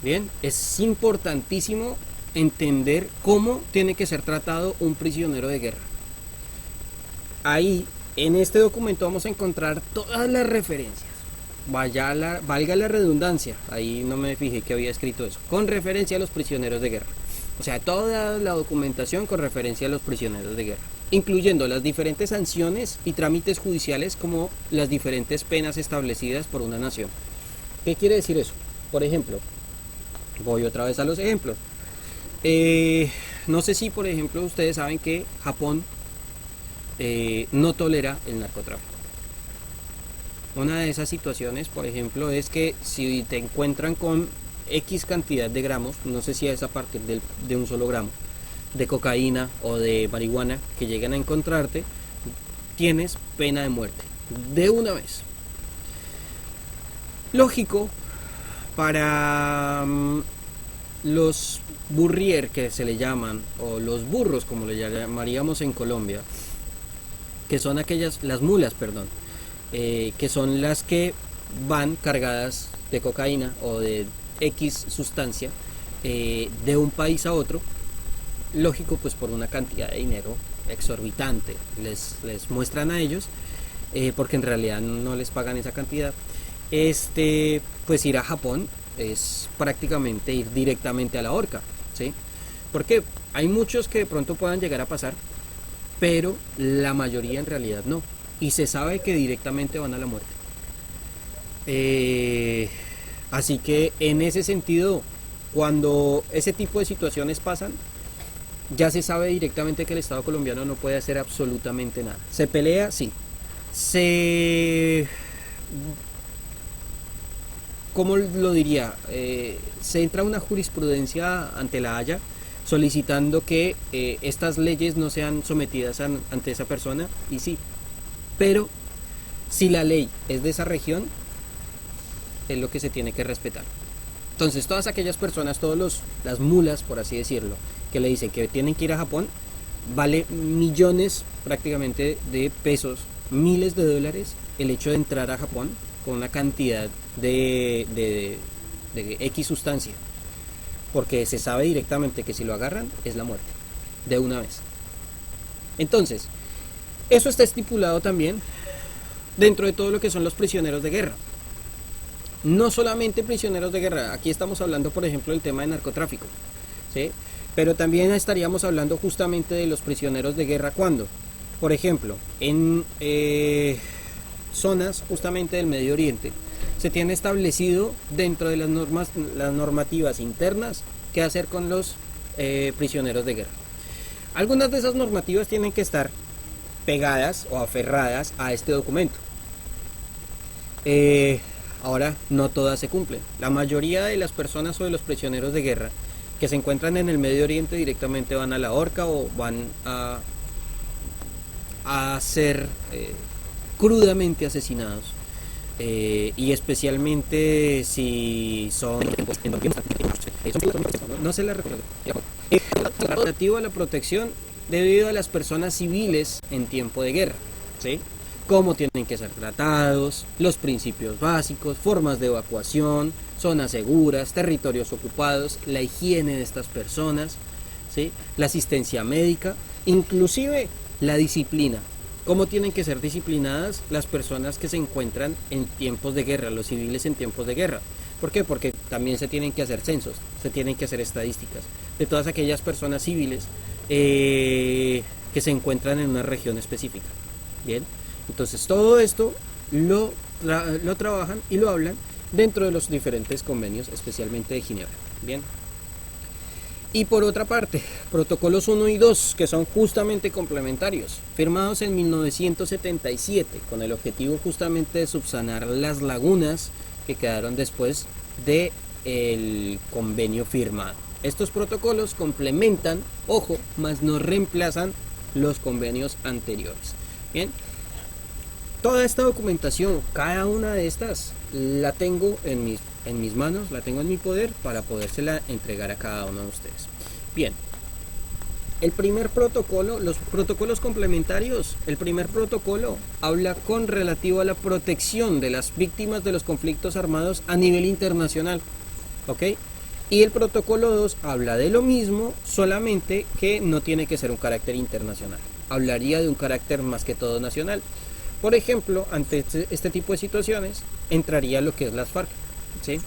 Bien, es importantísimo entender cómo tiene que ser tratado un prisionero de guerra. Ahí, en este documento vamos a encontrar todas las referencias. Valga la redundancia, ahí no me fijé que había escrito eso, con referencia a los prisioneros de guerra. O sea, toda la documentación con referencia a los prisioneros de guerra. incluyendo las diferentes sanciones y trámites judiciales como las diferentes penas establecidas por una nación. ¿Qué quiere decir eso? Por ejemplo, voy otra vez a los ejemplos. No sé si, por ejemplo, ustedes saben que Japón no tolera el narcotráfico. Una de esas situaciones, por ejemplo, es que si te encuentran con X cantidad de gramos, no sé si es a partir de un solo gramo, de cocaína o de marihuana que llegan a encontrarte, tienes pena de muerte de una vez. Lógico, para los burrier que se le llaman, o los burros como le llamaríamos en Colombia, que son las mulas, perdón, que son las que van cargadas de cocaína o de X sustancia de un país a otro. Lógico, pues por una cantidad de dinero exorbitante les muestran a ellos, porque en realidad no les pagan esa cantidad. Pues ir a Japón es prácticamente ir directamente a la horca, ¿sí? Porque hay muchos que de pronto puedan llegar a pasar, pero la mayoría en realidad no, y se sabe que directamente van a la muerte. Así que en ese sentido, cuando ese tipo de situaciones pasan, ya se sabe directamente que el Estado colombiano no puede hacer absolutamente nada. Se pelea, sí. ¿Cómo lo diría? Se entra una jurisprudencia ante la Haya solicitando que estas leyes no sean sometidas ante esa persona, y sí. Pero si la ley es de esa región, es lo que se tiene que respetar. Entonces todas aquellas personas, las mulas, por así decirlo, que le dicen que tienen que ir a Japón, vale millones prácticamente de pesos, miles de dólares, el hecho de entrar a Japón con una cantidad de X sustancia, porque se sabe directamente que si lo agarran es la muerte, de una vez. Entonces, eso está estipulado también dentro de todo lo que son los prisioneros de guerra. No solamente prisioneros de guerra, aquí estamos hablando, por ejemplo, del tema de narcotráfico, ¿sí? Pero también estaríamos hablando justamente de los prisioneros de guerra cuando, por ejemplo, en zonas justamente del Medio Oriente, se tiene establecido dentro de las normativas internas qué hacer con los prisioneros de guerra. Algunas de esas normativas tienen que estar pegadas o aferradas a este documento. Ahora, no todas se cumplen. La mayoría de las personas o de los prisioneros de guerra que se encuentran en el Medio Oriente directamente van a la horca o van a ser crudamente asesinados. Y especialmente si son... No se les reconoce. Relativo a la protección debido a las personas civiles en tiempo de guerra, ¿sí? Cómo tienen que ser tratados, los principios básicos, formas de evacuación, zonas seguras, territorios ocupados, la higiene de estas personas, ¿sí? La asistencia médica, inclusive la disciplina. Cómo tienen que ser disciplinadas las personas que se encuentran en tiempos de guerra, los civiles en tiempos de guerra. ¿Por qué? Porque también se tienen que hacer censos, se tienen que hacer estadísticas de todas aquellas personas civiles que se encuentran en una región específica. Bien. Entonces todo esto lo trabajan y lo hablan dentro de los diferentes convenios, especialmente de Ginebra. Bien. Y por otra parte, protocolos 1 y 2, que son justamente complementarios, firmados en 1977, con el objetivo justamente de subsanar las lagunas que quedaron después del convenio firmado. Estos protocolos complementan, ojo, mas no reemplazan los convenios anteriores. Bien. Toda esta documentación, cada una de estas, la tengo en mis manos, la tengo en mi poder para podérsela entregar a cada uno de ustedes. Bien, el primer protocolo, los protocolos complementarios, el primer protocolo habla con relativo a la protección de las víctimas de los conflictos armados a nivel internacional, ¿ok? Y el protocolo 2 habla de lo mismo, solamente que no tiene que ser un carácter internacional, hablaría de un carácter más que todo nacional. Por ejemplo, ante este tipo de situaciones, entraría lo que es las FARC, ¿sí?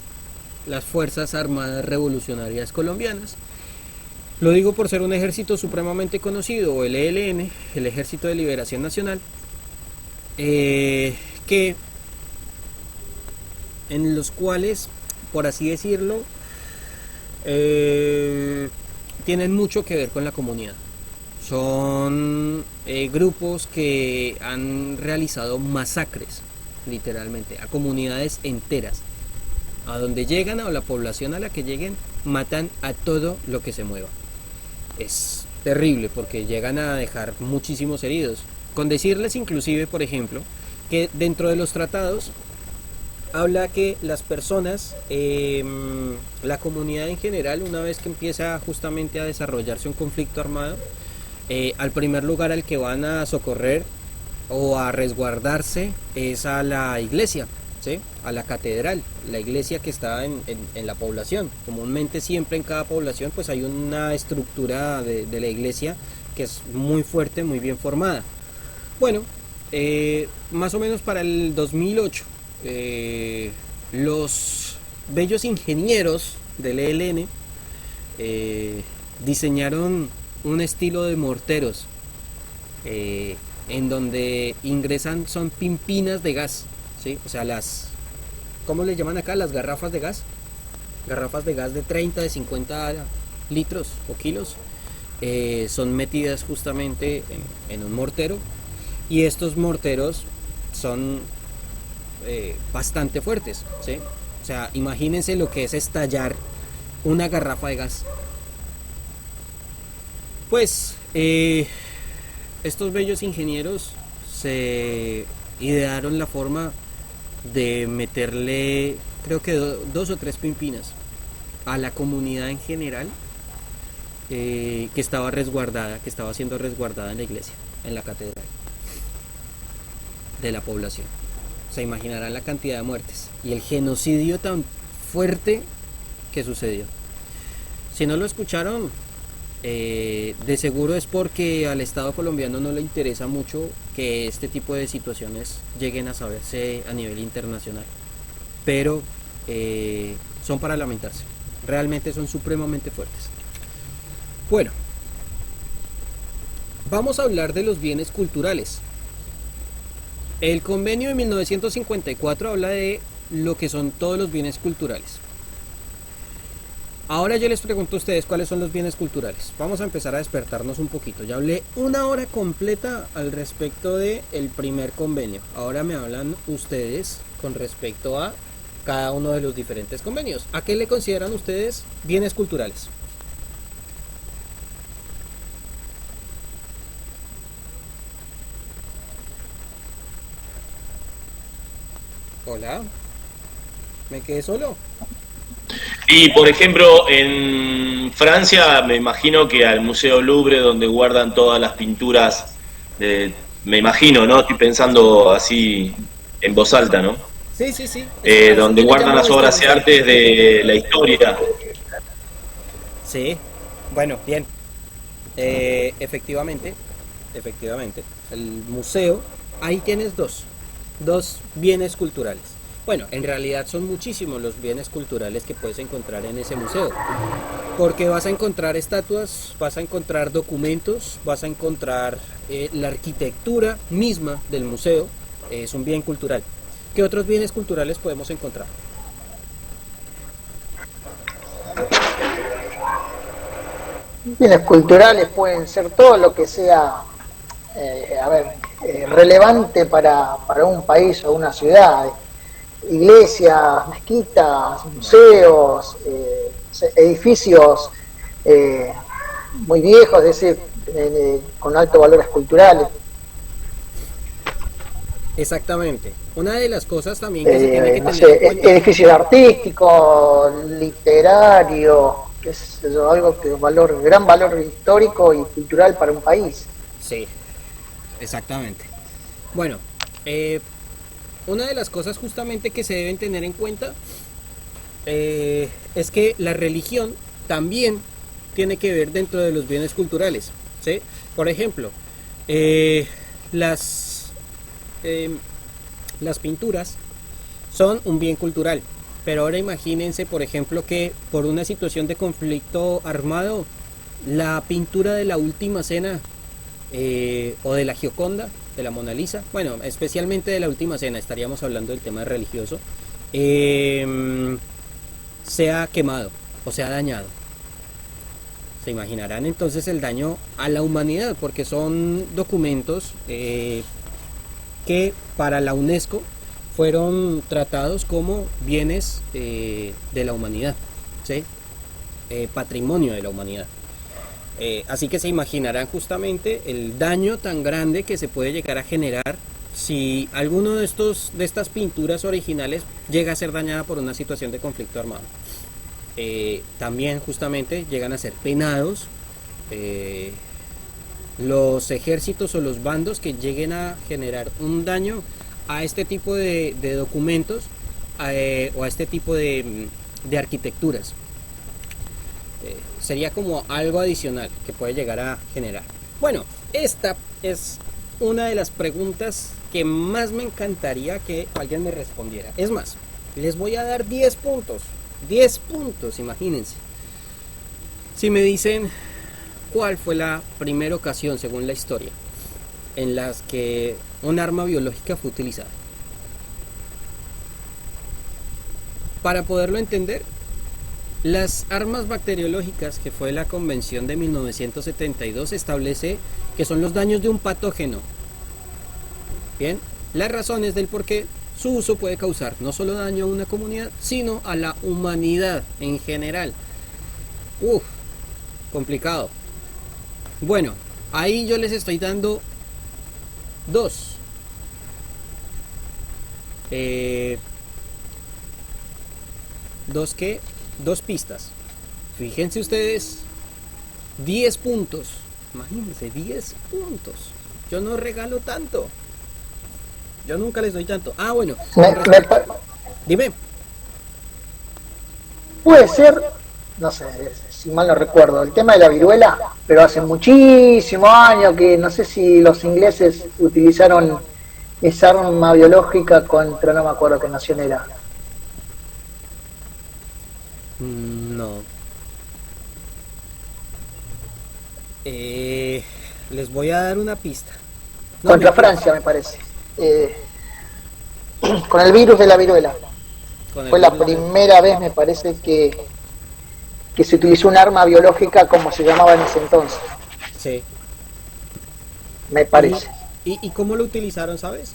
Las Fuerzas Armadas Revolucionarias Colombianas, Lo digo por ser un ejército supremamente conocido, el ELN, el Ejército de Liberación Nacional, que en los cuales, por así decirlo, tienen mucho que ver con la comunidad. Son grupos que han realizado masacres, literalmente, a comunidades enteras. A donde llegan, a la población a la que lleguen, matan a todo lo que se mueva. Es terrible porque llegan a dejar muchísimos heridos. Con decirles inclusive, por ejemplo, que dentro de los tratados habla que las personas, la comunidad en general, una vez que empieza justamente a desarrollarse un conflicto armado, al primer lugar al que van a socorrer o a resguardarse es a la iglesia, ¿sí? A la catedral, la iglesia que está en la población. Comúnmente siempre en cada población pues hay una estructura de la iglesia que es muy fuerte, muy bien formada. Bueno, más o menos para el 2008, los bellos ingenieros del ELN diseñaron un estilo de morteros en donde ingresan son pimpinas de gas, ¿sí? O sea, ¿cómo le llaman acá? Las garrafas de gas. Garrafas de gas de 30, de 50 litros o kilos. Son metidas justamente en un mortero. Y estos morteros son bastante fuertes, ¿sí? O sea, imagínense lo que es estallar una garrafa de gas. Pues estos bellos ingenieros se idearon la forma de meterle, creo que 2 o 3 pimpinas a la comunidad en general que estaba resguardada, que estaba siendo resguardada en la iglesia, en la catedral de la población. Se imaginarán la cantidad de muertes y el genocidio tan fuerte que sucedió. Si no lo escucharon, de seguro es porque al Estado colombiano no le interesa mucho que este tipo de situaciones lleguen a saberse a nivel internacional, pero son para lamentarse, realmente son supremamente fuertes. Bueno, vamos a hablar de los bienes culturales. El convenio de 1954 habla de lo que son todos los bienes culturales. Ahora yo les pregunto a ustedes cuáles son los bienes culturales. Vamos a empezar a despertarnos un poquito. Ya hablé 1 hora completa al respecto del primer convenio. Ahora me hablan ustedes con respecto a cada uno de los diferentes convenios. ¿A qué le consideran ustedes bienes culturales? Hola, ¿me quedé solo? Y por ejemplo, en Francia me imagino que al Museo Louvre, donde guardan todas las pinturas, me imagino, ¿no? Estoy pensando así en voz alta, ¿no? Sí, sí, sí. Donde guardan las obras de arte de la historia. Sí, bueno, bien. Efectivamente, el museo, ahí tienes dos bienes culturales. Bueno, en realidad son muchísimos los bienes culturales que puedes encontrar en ese museo, porque vas a encontrar estatuas, vas a encontrar documentos, vas a encontrar la arquitectura misma del museo, es un bien cultural. ¿Qué otros bienes culturales podemos encontrar? Bienes culturales pueden ser todo lo que sea, relevante para un país o una ciudad. Iglesias, mezquitas, museos, edificios muy viejos, es decir, con altos valores culturales. Exactamente. Una de las cosas también que se tiene que no tener en sé, cuenta... edificios artísticos, literarios, que es algo que gran valor histórico y cultural para un país. Sí, exactamente. Bueno, una de las cosas justamente que se deben tener en cuenta es que la religión también tiene que ver dentro de los bienes culturales, ¿sí? Por ejemplo, las pinturas son un bien cultural, pero ahora imagínense, por ejemplo, que por una situación de conflicto armado la pintura de la Última Cena o de la Gioconda, de la Mona Lisa, bueno, especialmente de la Última Cena, estaríamos hablando del tema religioso, sea quemado o sea dañado. Se imaginarán entonces el daño a la humanidad, porque son documentos que para la UNESCO fueron tratados como bienes de la humanidad, ¿sí? Patrimonio de la humanidad. Así que se imaginarán justamente el daño tan grande que se puede llegar a generar si alguno de estas pinturas originales llega a ser dañada por una situación de conflicto armado. También justamente llegan a ser penados los ejércitos o los bandos que lleguen a generar un daño a este tipo de documentos o a este tipo de arquitecturas. Sería como algo adicional que puede llegar a generar. Bueno, esta es una de las preguntas que más me encantaría que alguien me respondiera. Es más, les voy a dar 10 puntos. 10 puntos, imagínense. Si me dicen cuál fue la primera ocasión, según la historia, en las que un arma biológica fue utilizada. Para poderlo entender, las armas bacteriológicas, que fue la convención de 1972, establece que son los daños de un patógeno. Bien, las razones del por qué su uso puede causar no solo daño a una comunidad, sino a la humanidad en general. Complicado. Bueno, ahí yo les estoy dando dos pistas. Fíjense ustedes, 10 puntos. Imagínense, 10 puntos. Yo no regalo tanto. Yo nunca les doy tanto. Ah, bueno. Dime. Puede ser, no sé, si mal no recuerdo, el tema de la viruela, pero hace muchísimos años que no sé si los ingleses utilizaron esa arma biológica contra, no me acuerdo qué nación era. No. Les voy a dar una pista. No, contra Francia, me parece. Con el virus de la viruela. Fue la primera vez, me parece, que se utilizó un arma biológica como se llamaba en ese entonces. Sí. Me parece. ¿Y cómo lo utilizaron, sabes?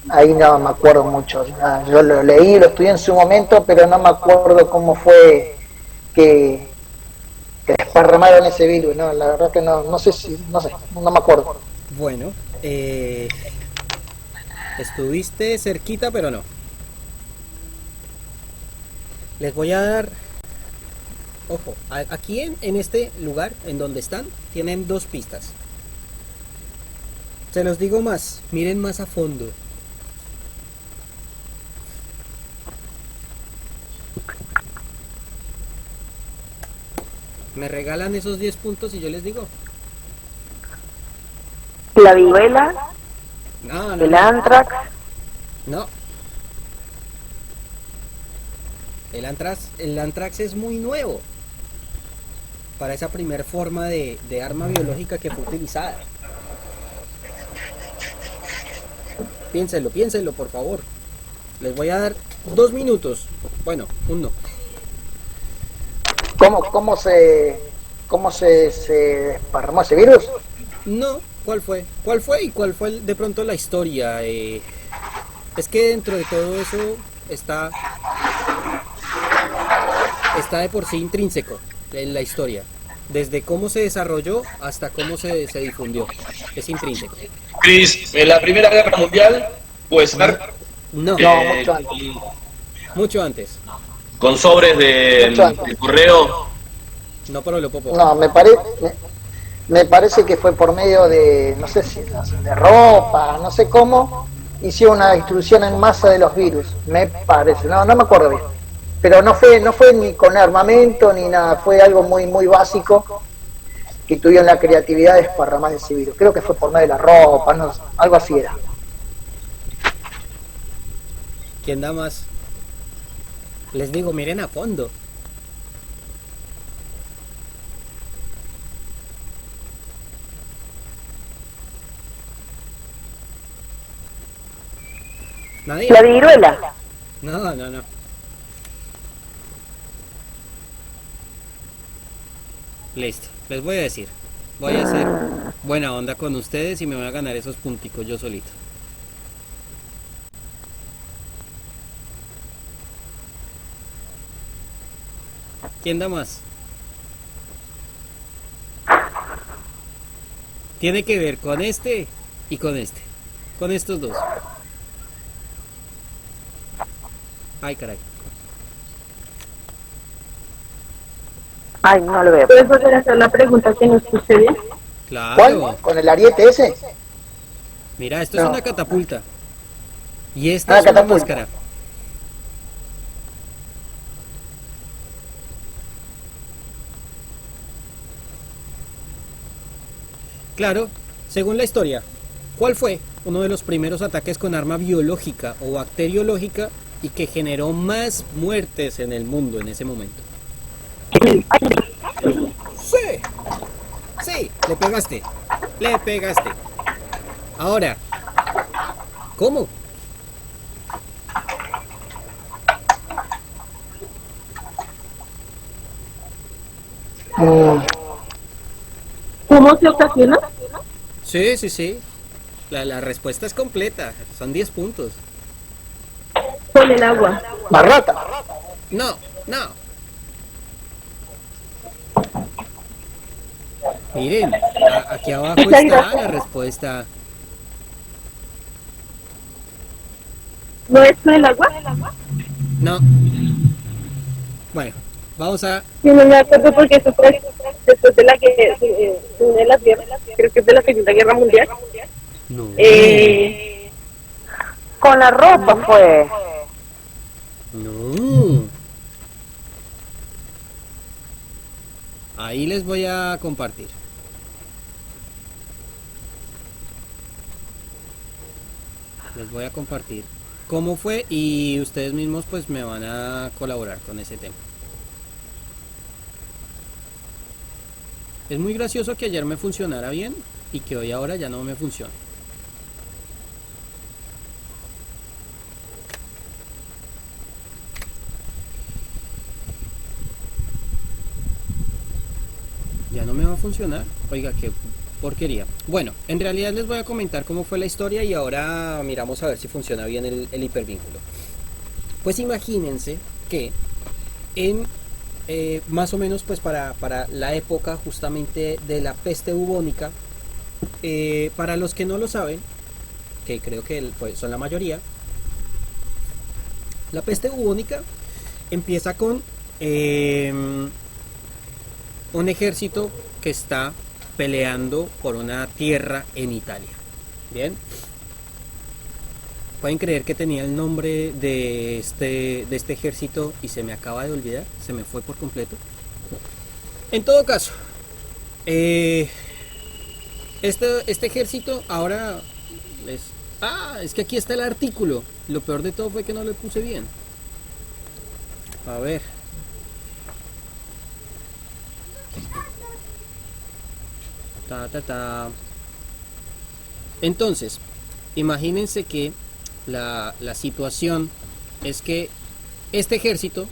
Ahí no me acuerdo mucho. Yo lo leí, lo estudié en su momento, pero no me acuerdo cómo fue que desparramaron ese virus. No, la verdad que no sé, no me acuerdo. Bueno, estuviste cerquita, pero no. Les voy a dar, ojo, aquí en este lugar, en donde están, tienen 2 pistas. Se los digo más, miren más a fondo. Me regalan esos 10 puntos y yo les digo. La viruela, No, el antrax. No. El antrax es muy nuevo para esa primer forma de arma biológica que fue utilizada. Piénsenlo, por favor. Les voy a dar 2 minutos. Bueno, 1. ¿Cómo se desparramó ese virus? No, ¿cuál fue? ¿Y cuál fue de pronto la historia? Es que dentro de todo eso está de por sí intrínseco en la historia. Desde cómo se desarrolló hasta cómo se difundió. Es intrínseco. Chris, en la Primera Guerra Mundial, puede ser. No, mucho antes. Mucho antes. Con sobres de correo. No, pero lo popo. No, me parece que fue por medio de, no sé si de ropa, no sé cómo, hicieron una distribución en masa de los virus, me parece, no me acuerdo bien. Pero no fue ni con armamento ni nada, fue algo muy muy básico que tuvieron la creatividad de desparramar ese virus. Creo que fue por medio de la ropa, no, algo así era. ¿Quién da más? Les digo, miren a fondo. ¿Nadie? La viruela. No, no, no. Listo, les voy a decir. Voy a hacer buena onda con ustedes y me voy a ganar esos punticos yo solito. ¿Quién da más? Tiene que ver con este y con este. Con estos dos. Ay, caray. Ay, no lo veo. ¿Puedes volver a hacer la pregunta que nos puse bien? Claro. ¿Cuál? ¿Con el ariete ese? Mira, esto es No. una catapulta. Y esta es una catapulta. máscara. Claro, según la historia, ¿cuál fue uno de los primeros ataques con arma biológica o bacteriológica y que generó más muertes en el mundo en ese momento? Sí, sí, le pegaste, le pegaste. Ahora, ¿cómo? ¿Cómo se ocasiona? Sí, sí, sí. La respuesta es completa, son 10 puntos. Con el agua. Barrata. No, no. Miren, aquí abajo Muchas está gracias. la respuesta. ¿No es con el agua? No. Bueno, vamos a... Sí, no me acuerdo porque eso fue después de la que de las guerras, creo que es de la Segunda Guerra Mundial. No. Con la ropa fue. No. Ahí les voy a compartir. Les voy a compartir cómo fue y ustedes mismos pues me van a colaborar con ese tema. Es muy gracioso que ayer me funcionara bien y que hoy ahora ya no me funciona. Ya no me va a funcionar. Oiga, qué porquería. Bueno, en realidad les voy a comentar cómo fue la historia y ahora miramos a ver si funciona bien el hipervínculo. Pues imagínense que en más o menos pues para la época justamente de la peste bubónica, para los que no lo saben, que creo que son la mayoría, la peste bubónica empieza con un ejército que está peleando por una tierra en Italia. Bien. Pueden creer que tenía el nombre de este ejército y se me acaba de olvidar, se me fue por completo. En todo caso, este ejército ahora es... Ah, es que aquí está el artículo. Lo peor de todo fue que no lo puse bien. A ver. Entonces, imagínense que la situación es que este ejército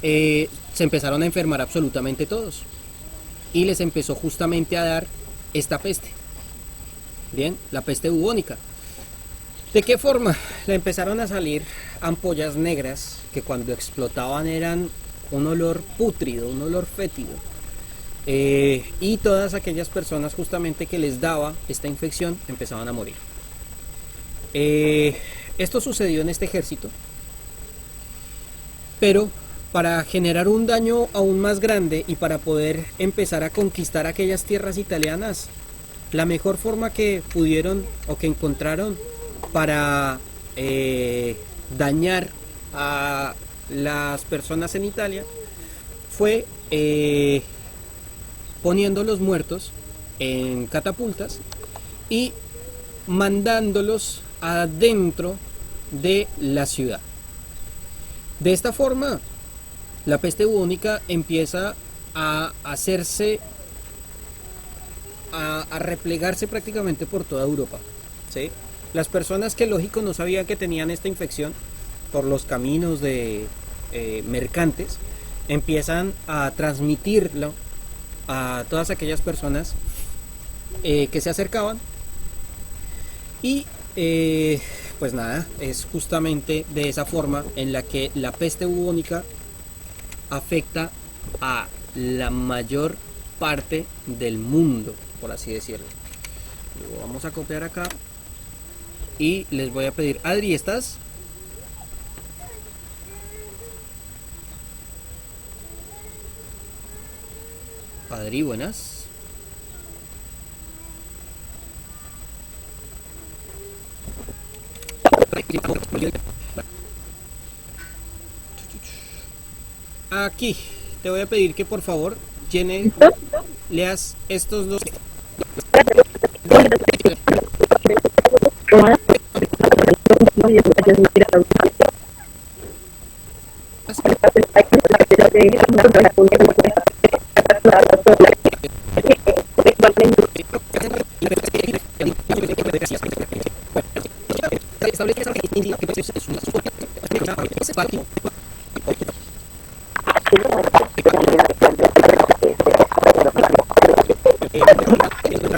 se empezaron a enfermar absolutamente todos y les empezó justamente a dar esta peste. Bien, la peste bubónica. ¿De qué forma? Le empezaron a salir ampollas negras que cuando explotaban eran un olor pútrido, un olor fétido. Y todas aquellas personas justamente que les daba esta infección empezaban a morir. Esto sucedió en este ejército, pero para generar un daño aún más grande y para poder empezar a conquistar aquellas tierras italianas, la mejor forma que pudieron o que encontraron para dañar a las personas en Italia fue poniendo los muertos en catapultas y mandándolos adentro de la ciudad. De esta forma, la peste bubónica empieza a hacerse, a replegarse prácticamente por toda Europa, ¿sí? Las personas que lógico no sabían que tenían esta infección por los caminos de mercantes, empiezan a transmitirlo a todas aquellas personas que se acercaban y pues nada, es justamente de esa forma en la que la peste bubónica afecta a la mayor parte del mundo, por así decirlo. Luego vamos a copiar acá y les voy a pedir, Adri, ¿estás? Adri, buenas. Aquí te voy a pedir que por favor leas estos dos.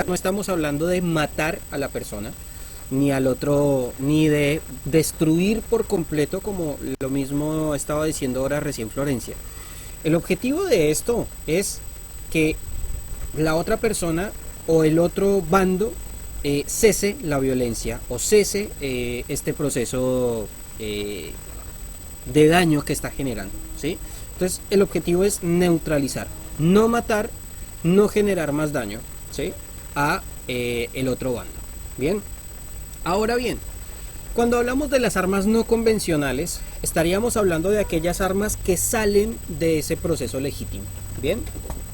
No estamos hablando de matar a la persona, ni al otro, ni de destruir por completo, como lo mismo estaba diciendo ahora recién Florencia. El objetivo de esto es que la otra persona o el otro bando cese la violencia o cese este proceso de daño que está generando, ¿sí? Entonces el objetivo es neutralizar, no matar, no generar más daño, ¿sí? A el otro bando. Bien, ahora bien, cuando hablamos de las armas no convencionales, estaríamos hablando de aquellas armas que salen de ese proceso legítimo. Bien,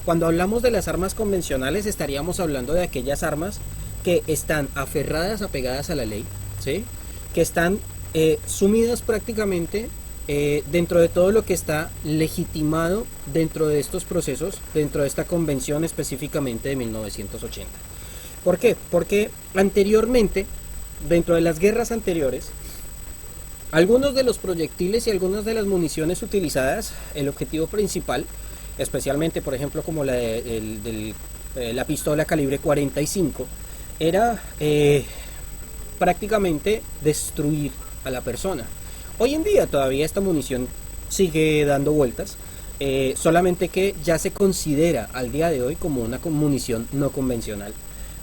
cuando hablamos de las armas convencionales, estaríamos hablando de aquellas armas que están aferradas, apegadas a la ley, ¿sí? Que están sumidas prácticamente dentro de todo lo que está legitimado dentro de estos procesos, dentro de esta convención específicamente de 1980. ¿Por qué? Porque anteriormente, dentro de las guerras anteriores, algunos de los proyectiles y algunas de las municiones utilizadas, el objetivo principal, especialmente por ejemplo como la pistola calibre 45, era prácticamente destruir a la persona. Hoy en día todavía esta munición sigue dando vueltas, solamente que ya se considera al día de hoy como una munición no convencional.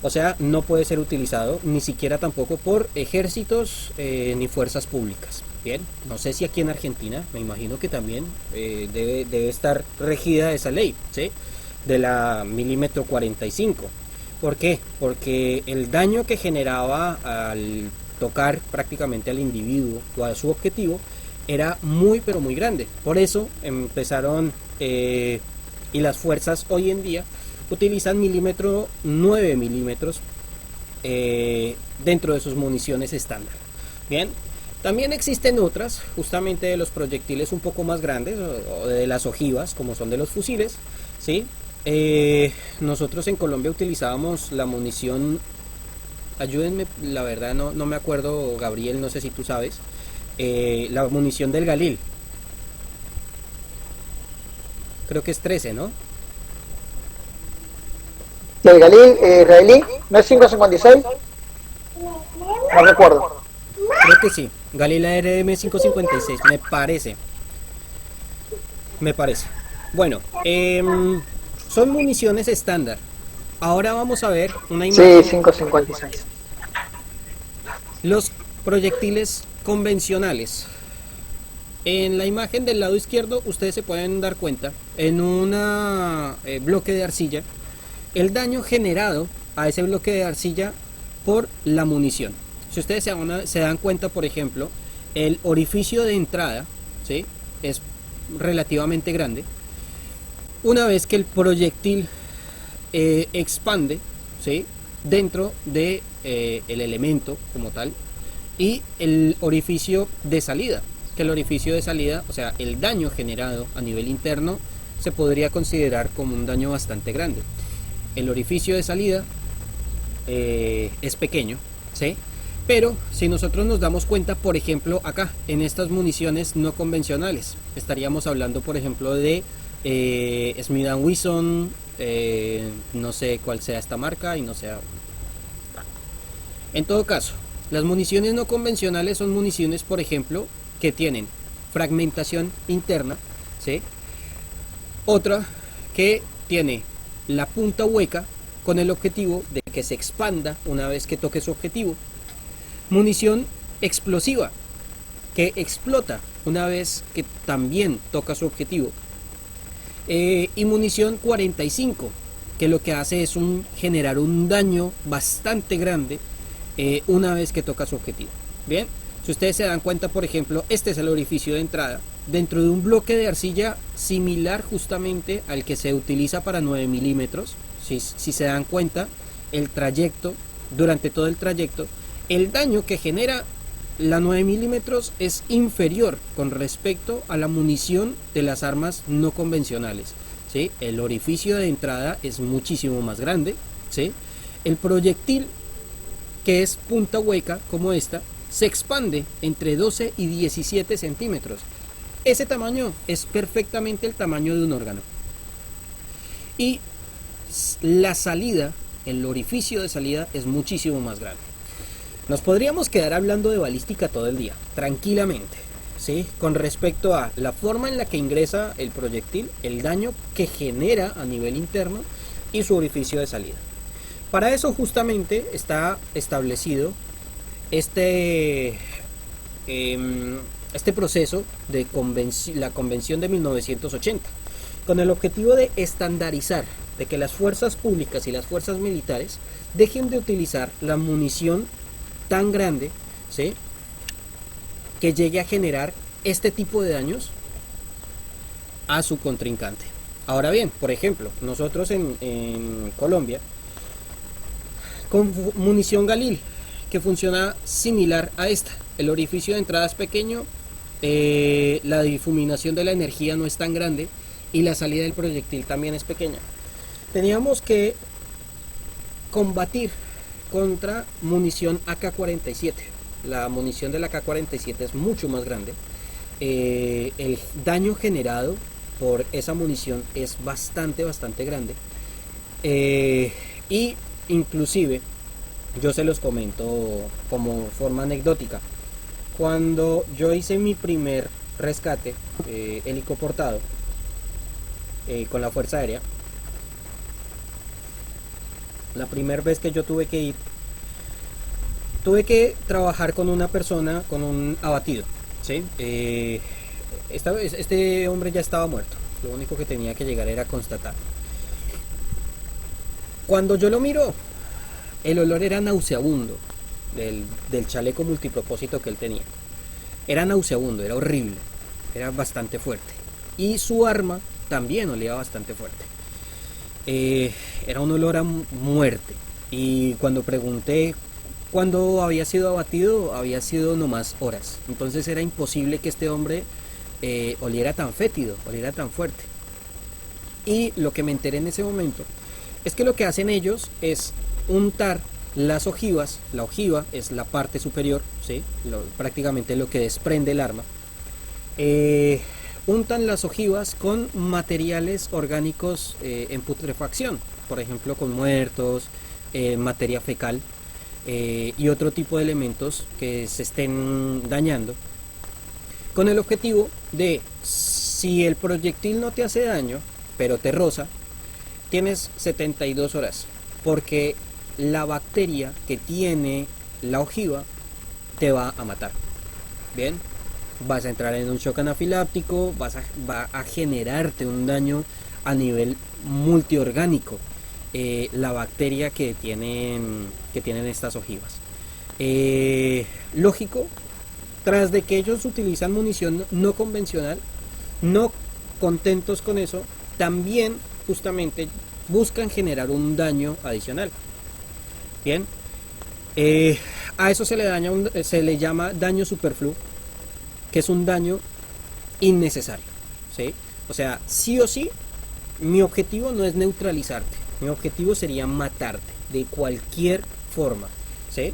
O sea, no puede ser utilizado ni siquiera tampoco por ejércitos ni fuerzas públicas. Bien, no sé si aquí en Argentina, me imagino que también debe estar regida esa ley, ¿sí? De la milímetro 45. ¿Por qué? Porque el daño que generaba al tocar prácticamente al individuo o a su objetivo era muy pero muy grande. Por eso empezaron y las fuerzas hoy en día utilizan 9 milímetros dentro de sus municiones estándar. Bien, también existen otras, justamente de los proyectiles un poco más grandes o de las ojivas, como son de los fusiles, ¿sí? Nosotros en Colombia utilizábamos la munición, ayúdenme, la verdad no me acuerdo, Gabriel, no sé si tú sabes, la munición del Galil, creo que es 13, ¿no? ¿Del Galil israelí? ¿No es 5.56? No recuerdo. Creo que sí, Galil ARM 556, me parece. Bueno, son municiones estándar. Ahora vamos a ver una imagen. Sí, 5.56. Los proyectiles convencionales. En la imagen del lado izquierdo ustedes se pueden dar cuenta, en un bloque de arcilla, el daño generado a ese bloque de arcilla por la munición. Si ustedes se dan cuenta, por ejemplo, el orificio de entrada, ¿sí?, es relativamente grande. Una vez que el proyectil expande, ¿sí?, dentro de el elemento como tal, y el orificio de salida, que el orificio de salida, o sea, el daño generado a nivel interno, se podría considerar como un daño bastante grande. El orificio de salida es pequeño, ¿sí?, Pero si nosotros nos damos cuenta, por ejemplo, acá, en estas municiones no convencionales, estaríamos hablando, por ejemplo, de Smith & Wesson, no sé cuál sea esta marca y no sea... En todo caso, las municiones no convencionales son municiones, por ejemplo, que tienen fragmentación interna, ¿sí? Otra que tiene la punta hueca con el objetivo de que se expanda una vez que toque su objetivo. Munición explosiva que explota una vez que también toca su objetivo. Y munición 45 que lo que hace es generar un daño bastante grande una vez que toca su objetivo. Bien, si ustedes se dan cuenta, por ejemplo, este es el orificio de entrada dentro de un bloque de arcilla similar justamente al que se utiliza para 9 milímetros. Si se dan cuenta, el trayecto, durante todo el trayecto, el daño que genera la 9 milímetros es inferior con respecto a la munición de las armas no convencionales, ¿sí? El orificio de entrada es muchísimo más grande, ¿sí? El proyectil, que es punta hueca como esta, se expande entre 12 y 17 centímetros. Ese tamaño es perfectamente el tamaño de un órgano. Y la salida, el orificio de salida es muchísimo más grande. Nos podríamos quedar hablando de balística todo el día, tranquilamente, ¿sí? Con respecto a la forma en la que ingresa el proyectil, el daño que genera a nivel interno y su orificio de salida. Para eso justamente está establecido este proceso de la Convención de 1980, con el objetivo de estandarizar, de que las fuerzas públicas y las fuerzas militares dejen de utilizar la munición tan grande, ¿sí?, que llegue a generar este tipo de daños a su contrincante. Ahora bien, por ejemplo, nosotros en Colombia, con munición Galil, que funciona similar a esta, el orificio de entrada es pequeño, la difuminación de la energía no es tan grande y la salida del proyectil también es pequeña. Teníamos que combatir contra munición AK-47. La munición de la AK-47 es mucho más grande. El daño generado por esa munición es bastante grande. Y inclusive, yo se los comento como forma anecdótica. Cuando yo hice mi primer rescate helicoportado con la Fuerza Aérea, la primera vez que yo tuve que trabajar con una persona con un abatido, ¿sí? Esta vez este hombre ya estaba muerto, lo único que tenía que llegar era constatar. Cuando yo lo miro, el olor era nauseabundo del chaleco multipropósito que él tenía. Era nauseabundo, era horrible, era bastante fuerte. Y su arma también olía bastante fuerte. Era un olor a muerte. Y cuando pregunté cuándo había sido abatido, había sido nomás horas. Entonces era imposible que este hombre oliera tan fétido, oliera tan fuerte. Y lo que me enteré en ese momento es que lo que hacen ellos es untar las ojivas. La ojiva es la parte superior, ¿sí? Prácticamente lo que desprende el arma. Untan las ojivas con materiales orgánicos en putrefacción, por ejemplo con muertos, materia fecal y otro tipo de elementos que se estén dañando, con el objetivo de, si el proyectil no te hace daño pero te roza, tienes 72 horas, porque la bacteria que tiene la ojiva te va a matar. Bien, vas a entrar en un shock anafiláctico, va a generarte un daño a nivel multiorgánico, la bacteria que tienen estas ojivas. Lógico, tras de que ellos utilizan munición no convencional, no contentos con eso, también justamente buscan generar un daño adicional. Bien, a eso se le llama daño superfluo, que es un daño innecesario, ¿sí? O sea, sí o sí, mi objetivo no es neutralizarte, mi objetivo sería matarte de cualquier forma, ¿sí?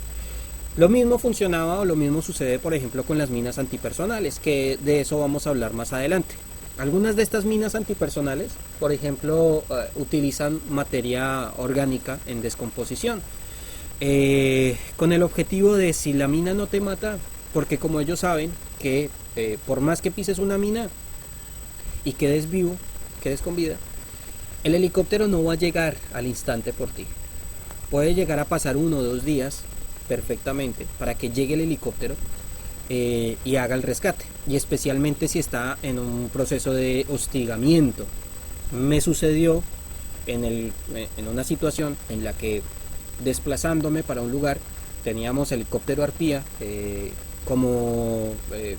Lo mismo funcionaba o lo mismo sucede, por ejemplo, con las minas antipersonales, que de eso vamos a hablar más adelante. Algunas de estas minas antipersonales, por ejemplo, utilizan materia orgánica en descomposición, con el objetivo de, si la mina no te mata, porque como ellos saben que por más que pises una mina y quedes vivo, quedes con vida, el helicóptero no va a llegar al instante por ti. Puede llegar a pasar 1 o 2 días perfectamente para que llegue el helicóptero y haga el rescate, y especialmente si está en un proceso de hostigamiento. Me sucedió en una situación en la que, desplazándome para un lugar, teníamos helicóptero arpía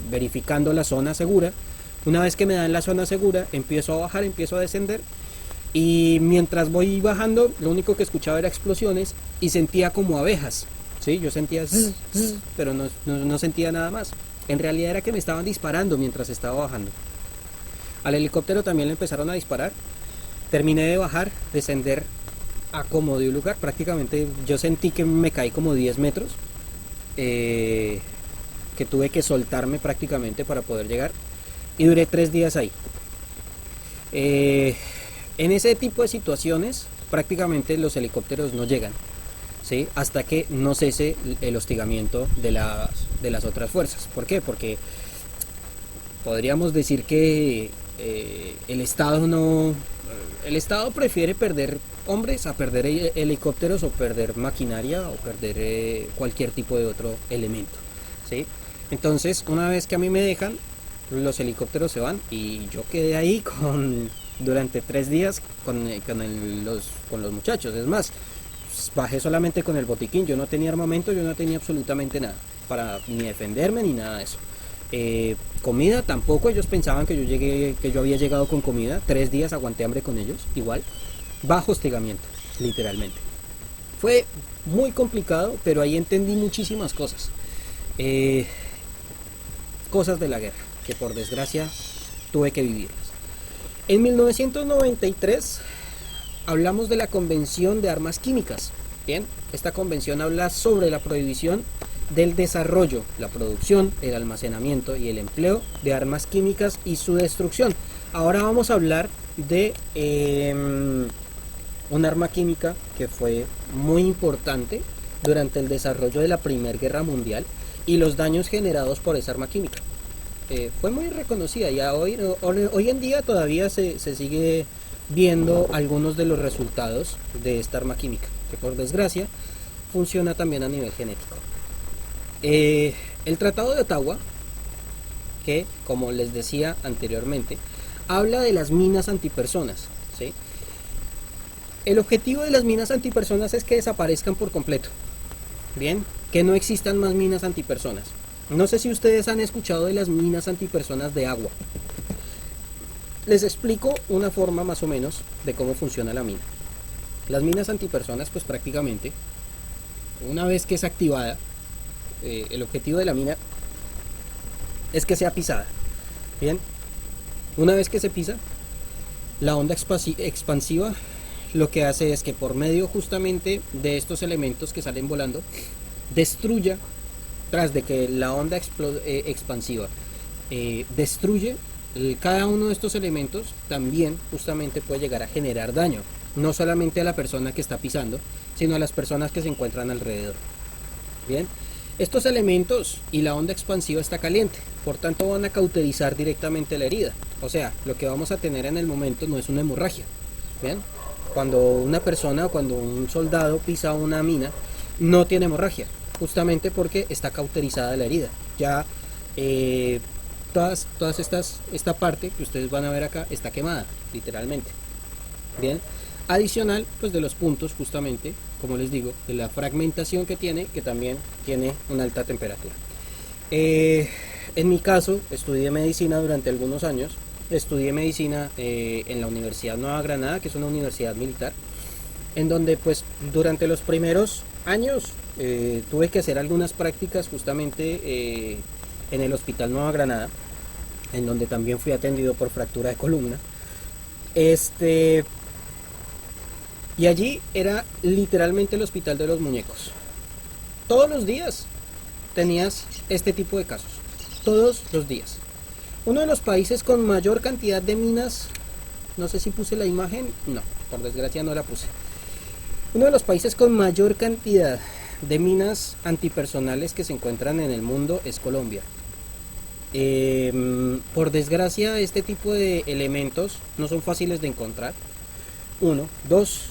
verificando la zona segura. Una vez que me dan la zona segura, empiezo a bajar, empiezo a descender, y mientras voy bajando, lo único que escuchaba era explosiones y sentía como abejas. Sí, yo sentía zzz, zzz, pero no sentía nada más. En realidad era que me estaban disparando mientras estaba bajando. Al helicóptero también le empezaron a disparar. Terminé de bajar, descender a como de un lugar. Prácticamente yo sentí que me caí como 10 metros. Que tuve que soltarme prácticamente para poder llegar. Y duré 3 días ahí. En ese tipo de situaciones, prácticamente los helicópteros no llegan, ¿sí? Hasta que no cese el hostigamiento de las otras fuerzas. ¿Por qué? Porque podríamos decir que el Estado prefiere perder hombres a perder helicópteros, o perder maquinaria, o perder cualquier tipo de otro elemento, ¿sí? Entonces, una vez que a mí me dejan, los helicópteros se van y yo quedé ahí durante 3 días con los muchachos. Es más, bajé solamente con el botiquín, yo no tenía armamento, yo no tenía absolutamente nada para ni defenderme ni nada de eso. Comida tampoco, ellos pensaban que yo había llegado con comida. 3 días aguanté hambre con ellos, igual, bajo hostigamiento, literalmente. Fue muy complicado, pero ahí entendí muchísimas cosas. Cosas de la guerra, que por desgracia tuve que vivirlas. En 1993 hablamos de la Convención de Armas Químicas. Bien, esta convención habla sobre la prohibición del desarrollo, la producción, el almacenamiento y el empleo de armas químicas y su destrucción. Ahora vamos a hablar de un arma química que fue muy importante durante el desarrollo de la Primera Guerra Mundial y los daños generados por esa arma química. Fue muy reconocida y hoy en día todavía se sigue viendo algunos de los resultados de esta arma química, que por desgracia funciona también a nivel genético. El Tratado de Ottawa, que como les decía anteriormente, habla de las minas antipersonas, ¿sí? El objetivo de las minas antipersonas es que desaparezcan por completo, bien, que no existan más minas antipersonas. No sé si ustedes han escuchado de las minas antipersonas de agua. Les explico una forma más o menos de cómo funciona la mina. Las minas antipersonas, pues prácticamente, una vez que es activada, el objetivo de la mina es que sea pisada. Bien, una vez que se pisa, la onda expansiva lo que hace es que por medio justamente de estos elementos que salen volando, destruya, tras de que la onda expansiva destruye cada uno de estos elementos, también justamente puede llegar a generar daño, no solamente a la persona que está pisando, sino a las personas que se encuentran alrededor. Bien, estos elementos y la onda expansiva está caliente, por tanto van a cauterizar directamente la herida. O sea, lo que vamos a tener en el momento no es una hemorragia. Bien, cuando una persona o cuando un soldado pisa una mina, no tiene hemorragia, justamente porque está cauterizada la herida. Ya esta parte que ustedes van a ver acá está quemada, literalmente. Bien, adicional pues de los puntos, justamente, como les digo, de la fragmentación que también tiene una alta temperatura. En mi caso, estudié medicina durante algunos años. Estudié medicina en la Universidad Nueva Granada, que es una universidad militar, en donde pues durante los primeros años tuve que hacer algunas prácticas justamente en el Hospital Nueva Granada, en donde también fui atendido por fractura de columna. Y allí era literalmente el hospital de los muñecos. Todos los días tenías este tipo de casos, todos los días. Uno de los países con mayor cantidad de minas, no sé si puse la imagen, no, por desgracia no la puse. Uno de los países con mayor cantidad de minas antipersonales que se encuentran en el mundo es Colombia. Por desgracia, este tipo de elementos no son fáciles de encontrar. Uno, dos,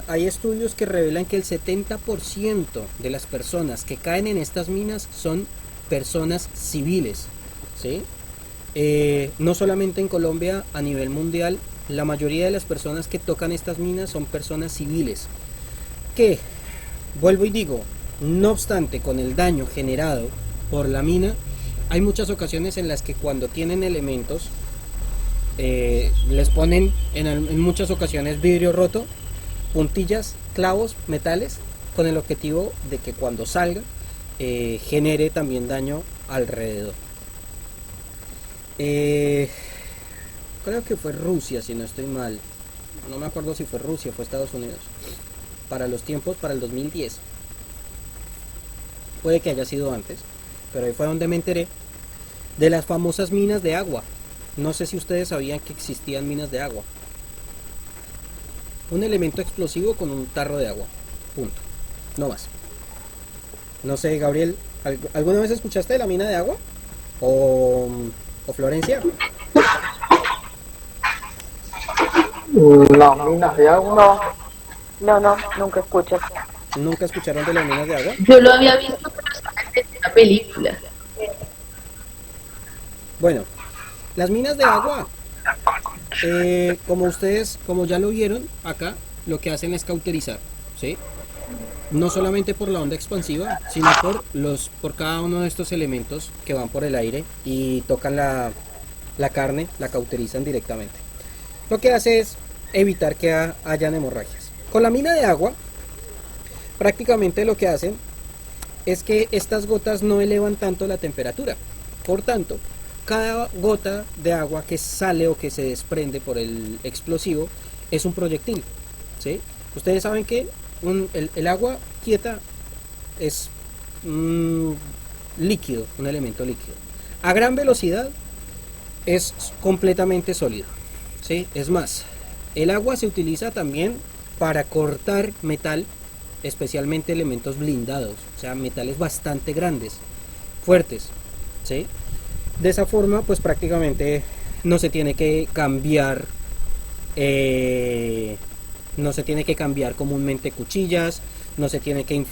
hay estudios que revelan que el 70% de las personas que caen en estas minas son personas civiles, ¿sí? No solamente en Colombia, a nivel mundial, la mayoría de las personas que tocan estas minas son personas civiles, que, vuelvo y digo, no obstante, con el daño generado por la mina, hay muchas ocasiones en las que cuando tienen elementos, les ponen en muchas ocasiones vidrio roto, puntillas, clavos, metales, con el objetivo de que cuando salga genere también daño alrededor. Creo que fue Rusia, si no estoy mal, no me acuerdo si fue Rusia o fue Estados Unidos, para los tiempos, para el 2010, puede que haya sido antes, pero ahí fue donde me enteré de las famosas minas de agua. No sé si ustedes sabían que existían minas de agua. Un elemento explosivo con un tarro de agua, punto, no más. No sé, Gabriel, ¿alguna vez escuchaste de la mina de agua? ¿O Florencia? No, minas de agua. No, nunca escuché. ¿Nunca escucharon de las minas de agua? Yo lo había visto pero solamente en una película. Bueno, las minas de agua, como ya lo vieron acá, lo que hacen es cauterizar, ¿sí? No solamente por la onda expansiva, sino por cada uno de estos elementos que van por el aire y tocan la carne, la cauterizan directamente. Lo que hace es evitar que hayan hemorragias. Con la mina de agua, prácticamente lo que hacen es que estas gotas no elevan tanto la temperatura. Por tanto, cada gota de agua que sale o que se desprende por el explosivo es un proyectil, ¿sí? Ustedes saben que el agua quieta es líquido, un elemento líquido. A gran velocidad es completamente sólido, ¿sí? Es más, el agua se utiliza también para cortar metal, especialmente elementos blindados, o sea, metales bastante grandes, fuertes, ¿sí? De esa forma, pues prácticamente no se tiene que cambiar comúnmente cuchillas, no se tiene que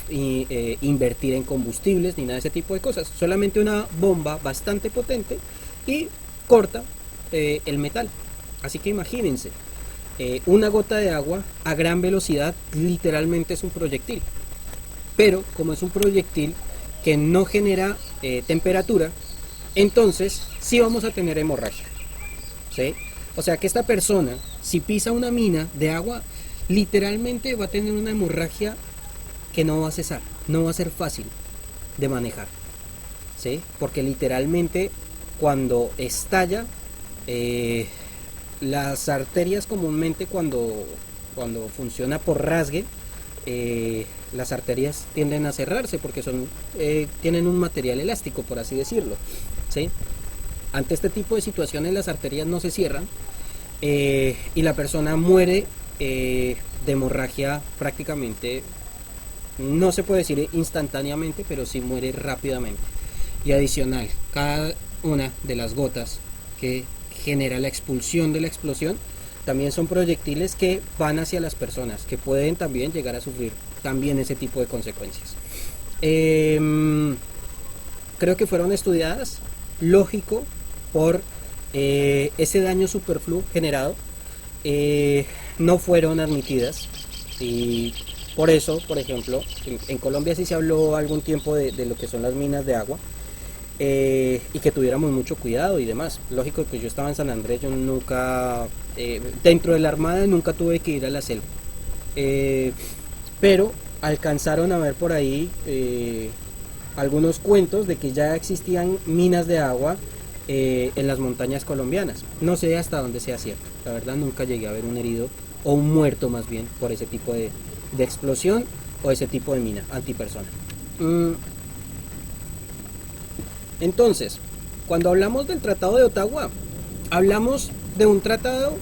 invertir en combustibles ni nada de ese tipo de cosas, solamente una bomba bastante potente y corta el metal. Así que imagínense, una gota de agua a gran velocidad literalmente es un proyectil, pero como es un proyectil que no genera temperatura, entonces sí vamos a tener hemorragia, ¿sí? O sea que esta persona, si pisa una mina de agua, literalmente va a tener una hemorragia que no va a cesar, no va a ser fácil de manejar, ¿sí? Porque literalmente cuando estalla, las arterias comúnmente cuando funciona por rasgue, las arterias tienden a cerrarse porque tienen un material elástico, por así decirlo, ¿sí? Ante este tipo de situaciones las arterias no se cierran y la persona muere de hemorragia prácticamente, no se puede decir instantáneamente, pero sí muere rápidamente. Y adicional, cada una de las gotas que genera la expulsión de la explosión también son proyectiles que van hacia las personas, que pueden también llegar a sufrir también ese tipo de consecuencias. Creo que fueron estudiadas, lógico, por ese daño superfluo generado, no fueron admitidas y por eso, por ejemplo, en Colombia sí se habló algún tiempo de lo que son las minas de agua, y que tuviéramos mucho cuidado y demás. Lógico que yo estaba en San Andrés, yo nunca, dentro de la Armada nunca tuve que ir a la selva, pero alcanzaron a ver por ahí algunos cuentos de que ya existían minas de agua en las montañas colombianas. No sé hasta dónde sea cierto, la verdad nunca llegué a ver un herido o un muerto más bien por ese tipo de explosión o ese tipo de mina antipersona. Entonces, cuando hablamos del Tratado de Ottawa, hablamos de un tratado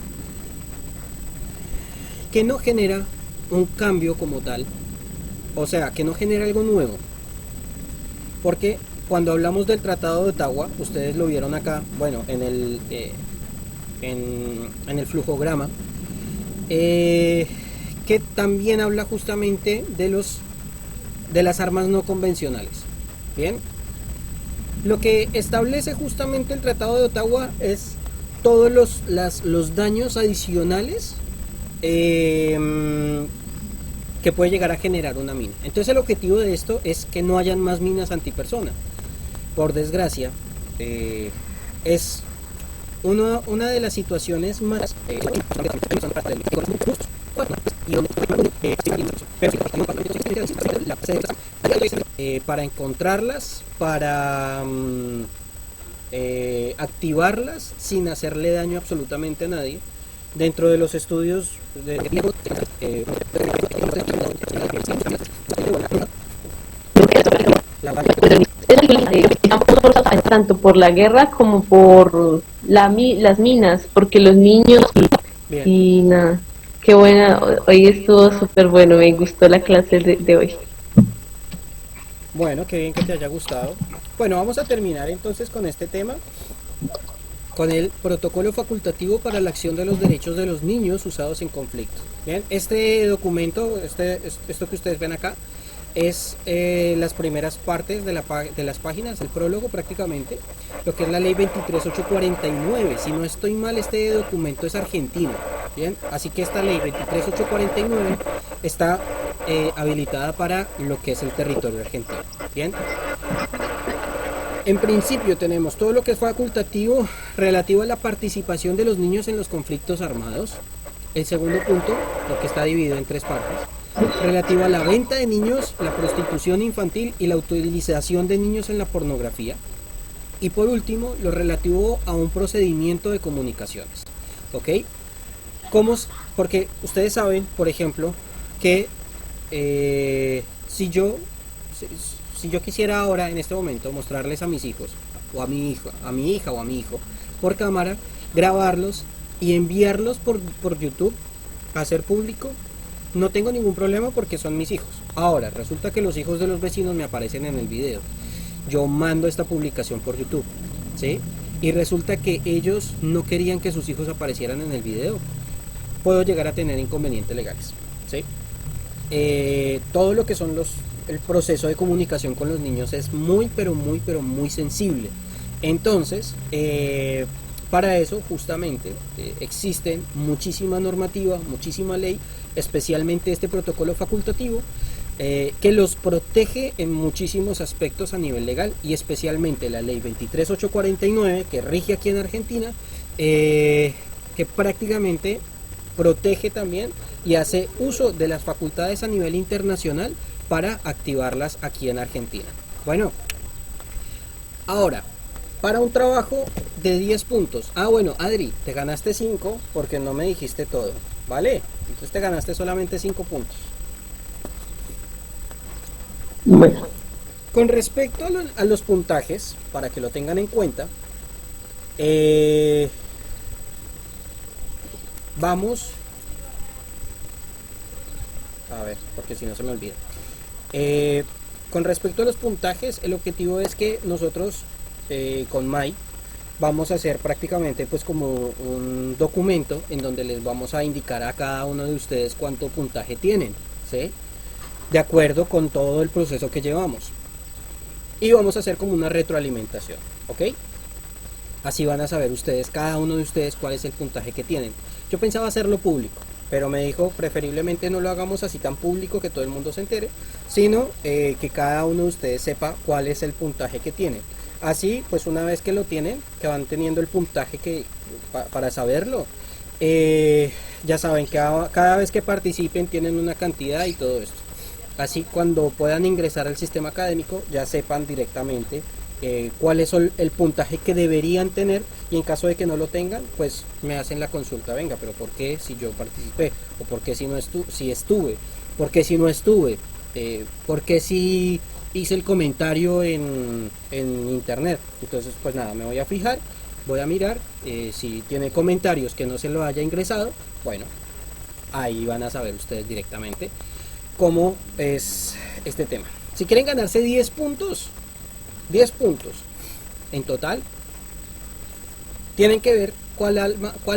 que no genera un cambio como tal, o sea, que no genera algo nuevo, porque cuando hablamos del Tratado de Ottawa, ustedes lo vieron acá, bueno, en el flujograma, que también habla justamente de las armas no convencionales. Bien, lo que establece justamente el Tratado de Ottawa es todos los daños adicionales que puede llegar a generar una mina. Entonces el objetivo de esto es que no hayan más minas antipersona. Por desgracia, es una de las situaciones más para encontrarlas, para activarlas sin hacerle daño absolutamente a nadie. Dentro de los estudios tanto por la guerra como por las minas, porque los niños y nada, qué buena, hoy estuvo súper bueno, me gustó la clase de hoy. Bueno, qué bien que te haya gustado. Bueno, vamos a terminar entonces con este tema, con el protocolo facultativo para la acción de los derechos de los niños usados en conflicto. Bien, este documento, esto que ustedes ven acá, es las primeras partes de las páginas, el prólogo prácticamente, lo que es la ley 23849. Si no estoy mal, este documento es argentino. Bien, así que esta ley 23849 está habilitada para lo que es el territorio argentino. Bien, en principio tenemos todo lo que es facultativo relativo a la participación de los niños en los conflictos armados. El segundo punto, lo que está dividido en tres partes, relativo a la venta de niños, la prostitución infantil y la utilización de niños en la pornografía. Y por último, lo relativo a un procedimiento de comunicaciones. ¿Ok? Porque ustedes saben, por ejemplo, que si yo quisiera ahora, en este momento, mostrarles a mis hijos, o a mi hija o a mi hijo, por cámara, grabarlos y enviarlos por YouTube a hacer público, no tengo ningún problema porque son mis hijos. Ahora, resulta que los hijos de los vecinos me aparecen en el video. Yo mando esta publicación por YouTube, ¿sí? Y resulta que ellos no querían que sus hijos aparecieran en el video. Puedo llegar a tener inconvenientes legales, ¿sí? Todo lo que son el proceso de comunicación con los niños es muy sensible. Entonces, para eso justamente existen muchísima normativa, muchísima ley, especialmente este protocolo facultativo, que los protege en muchísimos aspectos a nivel legal, y especialmente la ley 23849 que rige aquí en Argentina, que prácticamente protege también y hace uso de las facultades a nivel internacional para activarlas aquí en Argentina. Bueno, ahora, para un trabajo de 10 puntos. Bueno, Adri, te ganaste 5 porque no me dijiste todo, ¿vale? Entonces te ganaste solamente 5 puntos. Bueno. Con respecto a los puntajes, para que lo tengan en cuenta, vamos a ver, porque si no se me olvida. Con respecto a los puntajes, el objetivo es que nosotros con Mai vamos a hacer prácticamente pues como un documento en donde les vamos a indicar a cada uno de ustedes cuánto puntaje tienen, ¿sí? De acuerdo con todo el proceso que llevamos, y vamos a hacer como una retroalimentación, ¿ok? Así van a saber ustedes, cada uno de ustedes, cuál es el puntaje que tienen. Yo pensaba hacerlo público, pero me dijo preferiblemente no lo hagamos así tan público que todo el mundo se entere, sino que cada uno de ustedes sepa cuál es el puntaje que tienen. Así pues una vez que lo tienen, que van teniendo el puntaje para saberlo, ya saben que cada vez que participen tienen una cantidad y todo esto. Así cuando puedan ingresar al sistema académico ya sepan directamente cuál es el puntaje que deberían tener, y en caso de que no lo tengan, pues me hacen la consulta, venga, pero ¿por qué si yo participé? ¿O por qué si estuve? ¿Por qué si no estuve? ¿Por qué si hice el comentario en internet. Entonces pues nada, me voy a fijar, voy a mirar si tiene comentarios que no se lo haya ingresado. Bueno, ahí van a saber ustedes directamente cómo es este tema. Si quieren ganarse 10 puntos en total, tienen que ver cuál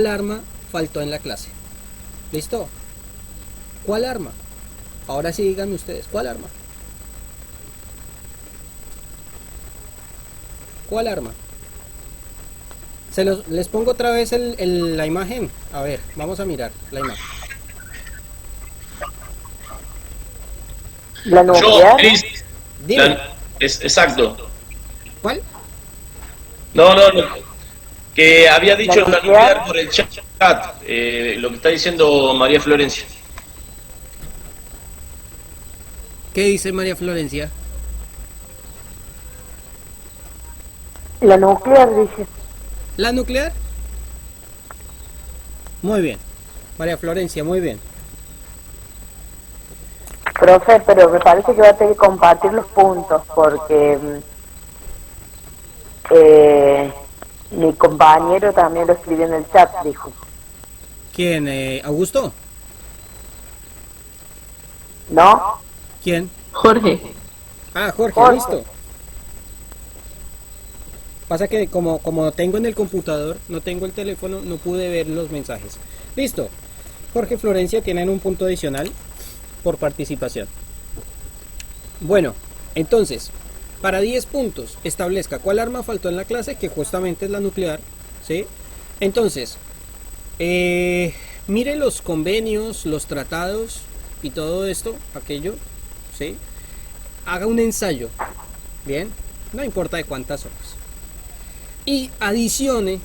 arma faltó en la clase. ¿Listo? ¿Cuál arma? Ahora sí díganme ustedes, ¿cuál arma? ¿Cuál arma? Les pongo otra vez la imagen. A ver, vamos a mirar la imagen. La nuclear. Exacto. ¿Cuál? No. Que había dicho la nuclear por el chat, lo que está diciendo María Florencia. ¿Qué dice María Florencia? La nuclear, dice. ¿La nuclear? Muy bien. María Florencia, muy bien. Profe, pero me parece que va a tener que compartir los puntos porque mi compañero también lo escribió en el chat, dijo. ¿Quién? ¿Augusto? ¿No? ¿Quién? Jorge. Ah, Jorge, listo. Pasa que como tengo en el computador, no tengo el teléfono, no pude ver los mensajes. Listo. Jorge y Florencia tienen un punto adicional por participación. Bueno, entonces, para 10 puntos, establezca cuál arma faltó en la clase, que justamente es la nuclear, ¿sí? Entonces, mire los convenios, los tratados y todo esto, aquello, ¿sí? Haga un ensayo, ¿bien? No importa de cuántas horas. Y adicione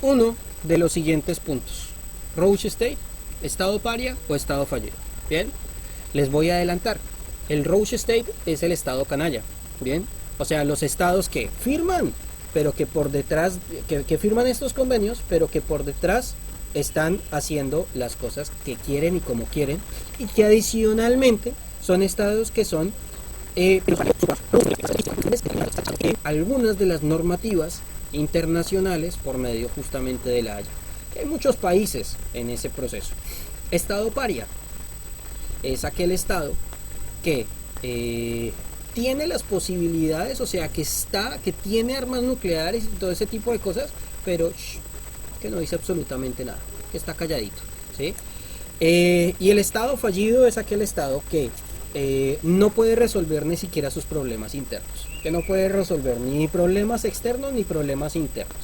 uno de los siguientes puntos: Rogue State, estado paria o estado fallido. Bien, les voy a adelantar. El Rogue State es el estado canalla. Bien, o sea, los estados que firman, pero que por detrás, que firman estos convenios, pero que por detrás están haciendo las cosas que quieren y como quieren, y que adicionalmente son estados que son algunas de las normativas internacionales por medio justamente de la Haya. Hay muchos países en ese proceso. Estado paria es aquel estado que tiene las posibilidades, o sea, que tiene armas nucleares y todo ese tipo de cosas, pero que no dice absolutamente nada, que está calladito, ¿sí? Y el estado fallido es aquel estado que no puede resolver ni siquiera sus problemas internos, que no puede resolver ni problemas externos ni problemas internos.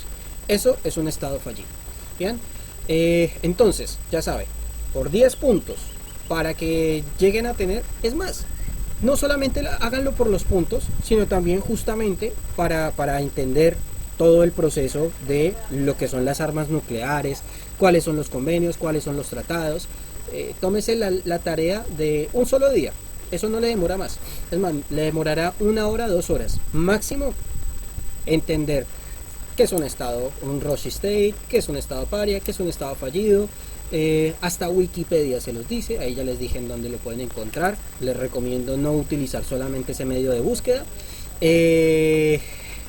Eso es un estado fallido. Bien, entonces, ya saben, por 10 puntos, para que lleguen a tener, es más, no solamente háganlo por los puntos, sino también justamente para entender todo el proceso de lo que son las armas nucleares, cuáles son los convenios, cuáles son los tratados. Tómese la tarea de un solo día. Eso no le demora más. Es más, le demorará 1 hora, 2 horas máximo entender qué es un estado, un Rogue State, qué es un estado paria, qué es un estado fallido. Hasta Wikipedia se los dice, ahí ya les dije en dónde lo pueden encontrar. Les recomiendo no utilizar solamente ese medio de búsqueda.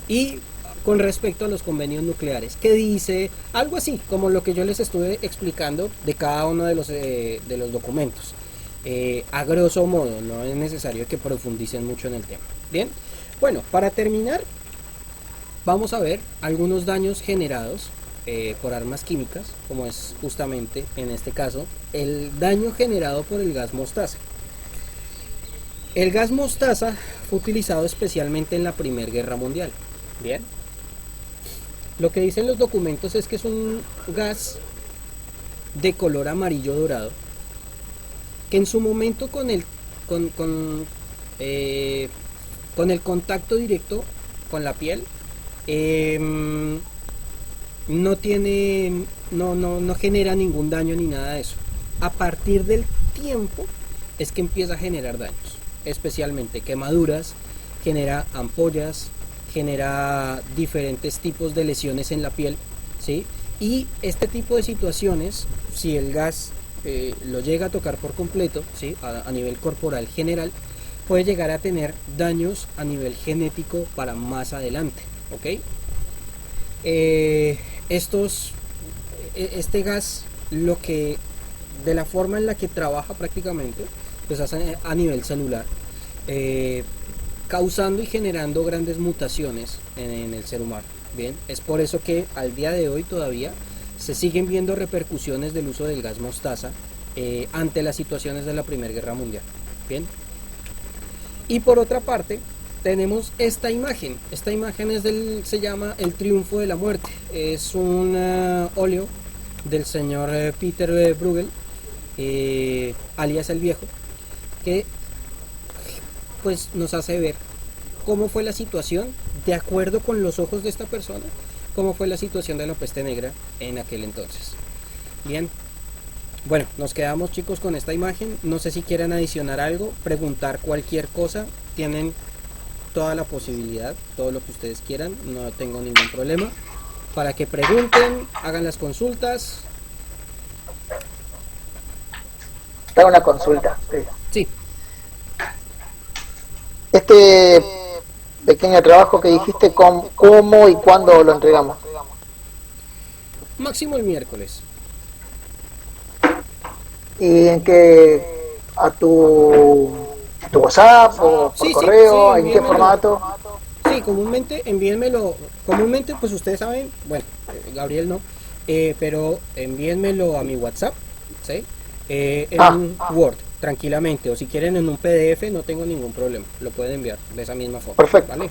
Y con respecto a los convenios nucleares, ¿qué dice? Algo así como lo que yo les estuve explicando de cada uno de los documentos. A grosso modo, no es necesario que profundicen mucho en el tema. Bien, bueno, para terminar, vamos a ver algunos daños generados por armas químicas, como es justamente en este caso el daño generado por el gas mostaza. El gas mostaza fue utilizado especialmente en la Primera Guerra Mundial. Bien, lo que dicen los documentos es que es un gas de color amarillo dorado, que en su momento con el contacto directo con la piel no genera ningún daño ni nada de eso. A partir del tiempo es que empieza a generar daños, especialmente quemaduras, genera ampollas, genera diferentes tipos de lesiones en la piel, ¿sí? Y este tipo de situaciones, si el gas lo llega a tocar por completo, ¿sí? a nivel corporal general, puede llegar a tener daños a nivel genético para más adelante, ¿ok? Este gas, de la forma en la que trabaja prácticamente, pues hace a nivel celular, causando y generando grandes mutaciones en el ser humano. Bien, es por eso que al día de hoy todavía se siguen viendo repercusiones del uso del gas mostaza ante las situaciones de la Primera Guerra Mundial. Bien, y por otra parte tenemos esta imagen. Esta imagen se llama El Triunfo de la Muerte. Es un óleo del señor Peter Bruegel, alias el Viejo, que pues nos hace ver cómo fue la situación, de acuerdo con los ojos de esta persona, cómo fue la situación de la peste negra en aquel entonces. Bien, bueno, nos quedamos, chicos, con esta imagen. No sé si quieren adicionar algo, preguntar cualquier cosa, tienen toda la posibilidad, todo lo que ustedes quieran, no tengo ningún problema, para que pregunten, hagan las consultas. Hago una consulta. Sí. Este pequeño trabajo que dijiste, ¿cómo y cuándo lo entregamos? Máximo el miércoles. ¿Y en qué? ¿A tu WhatsApp o por correo? Sí, ¿En qué formato? Sí, comúnmente envíenmelo. Comúnmente, pues ustedes saben, bueno, Gabriel no, pero envíenmelo a mi WhatsApp, ¿sí? En Word, tranquilamente, o si quieren en un PDF, no tengo ningún problema, lo pueden enviar de esa misma forma. Perfecto. ¿Vale?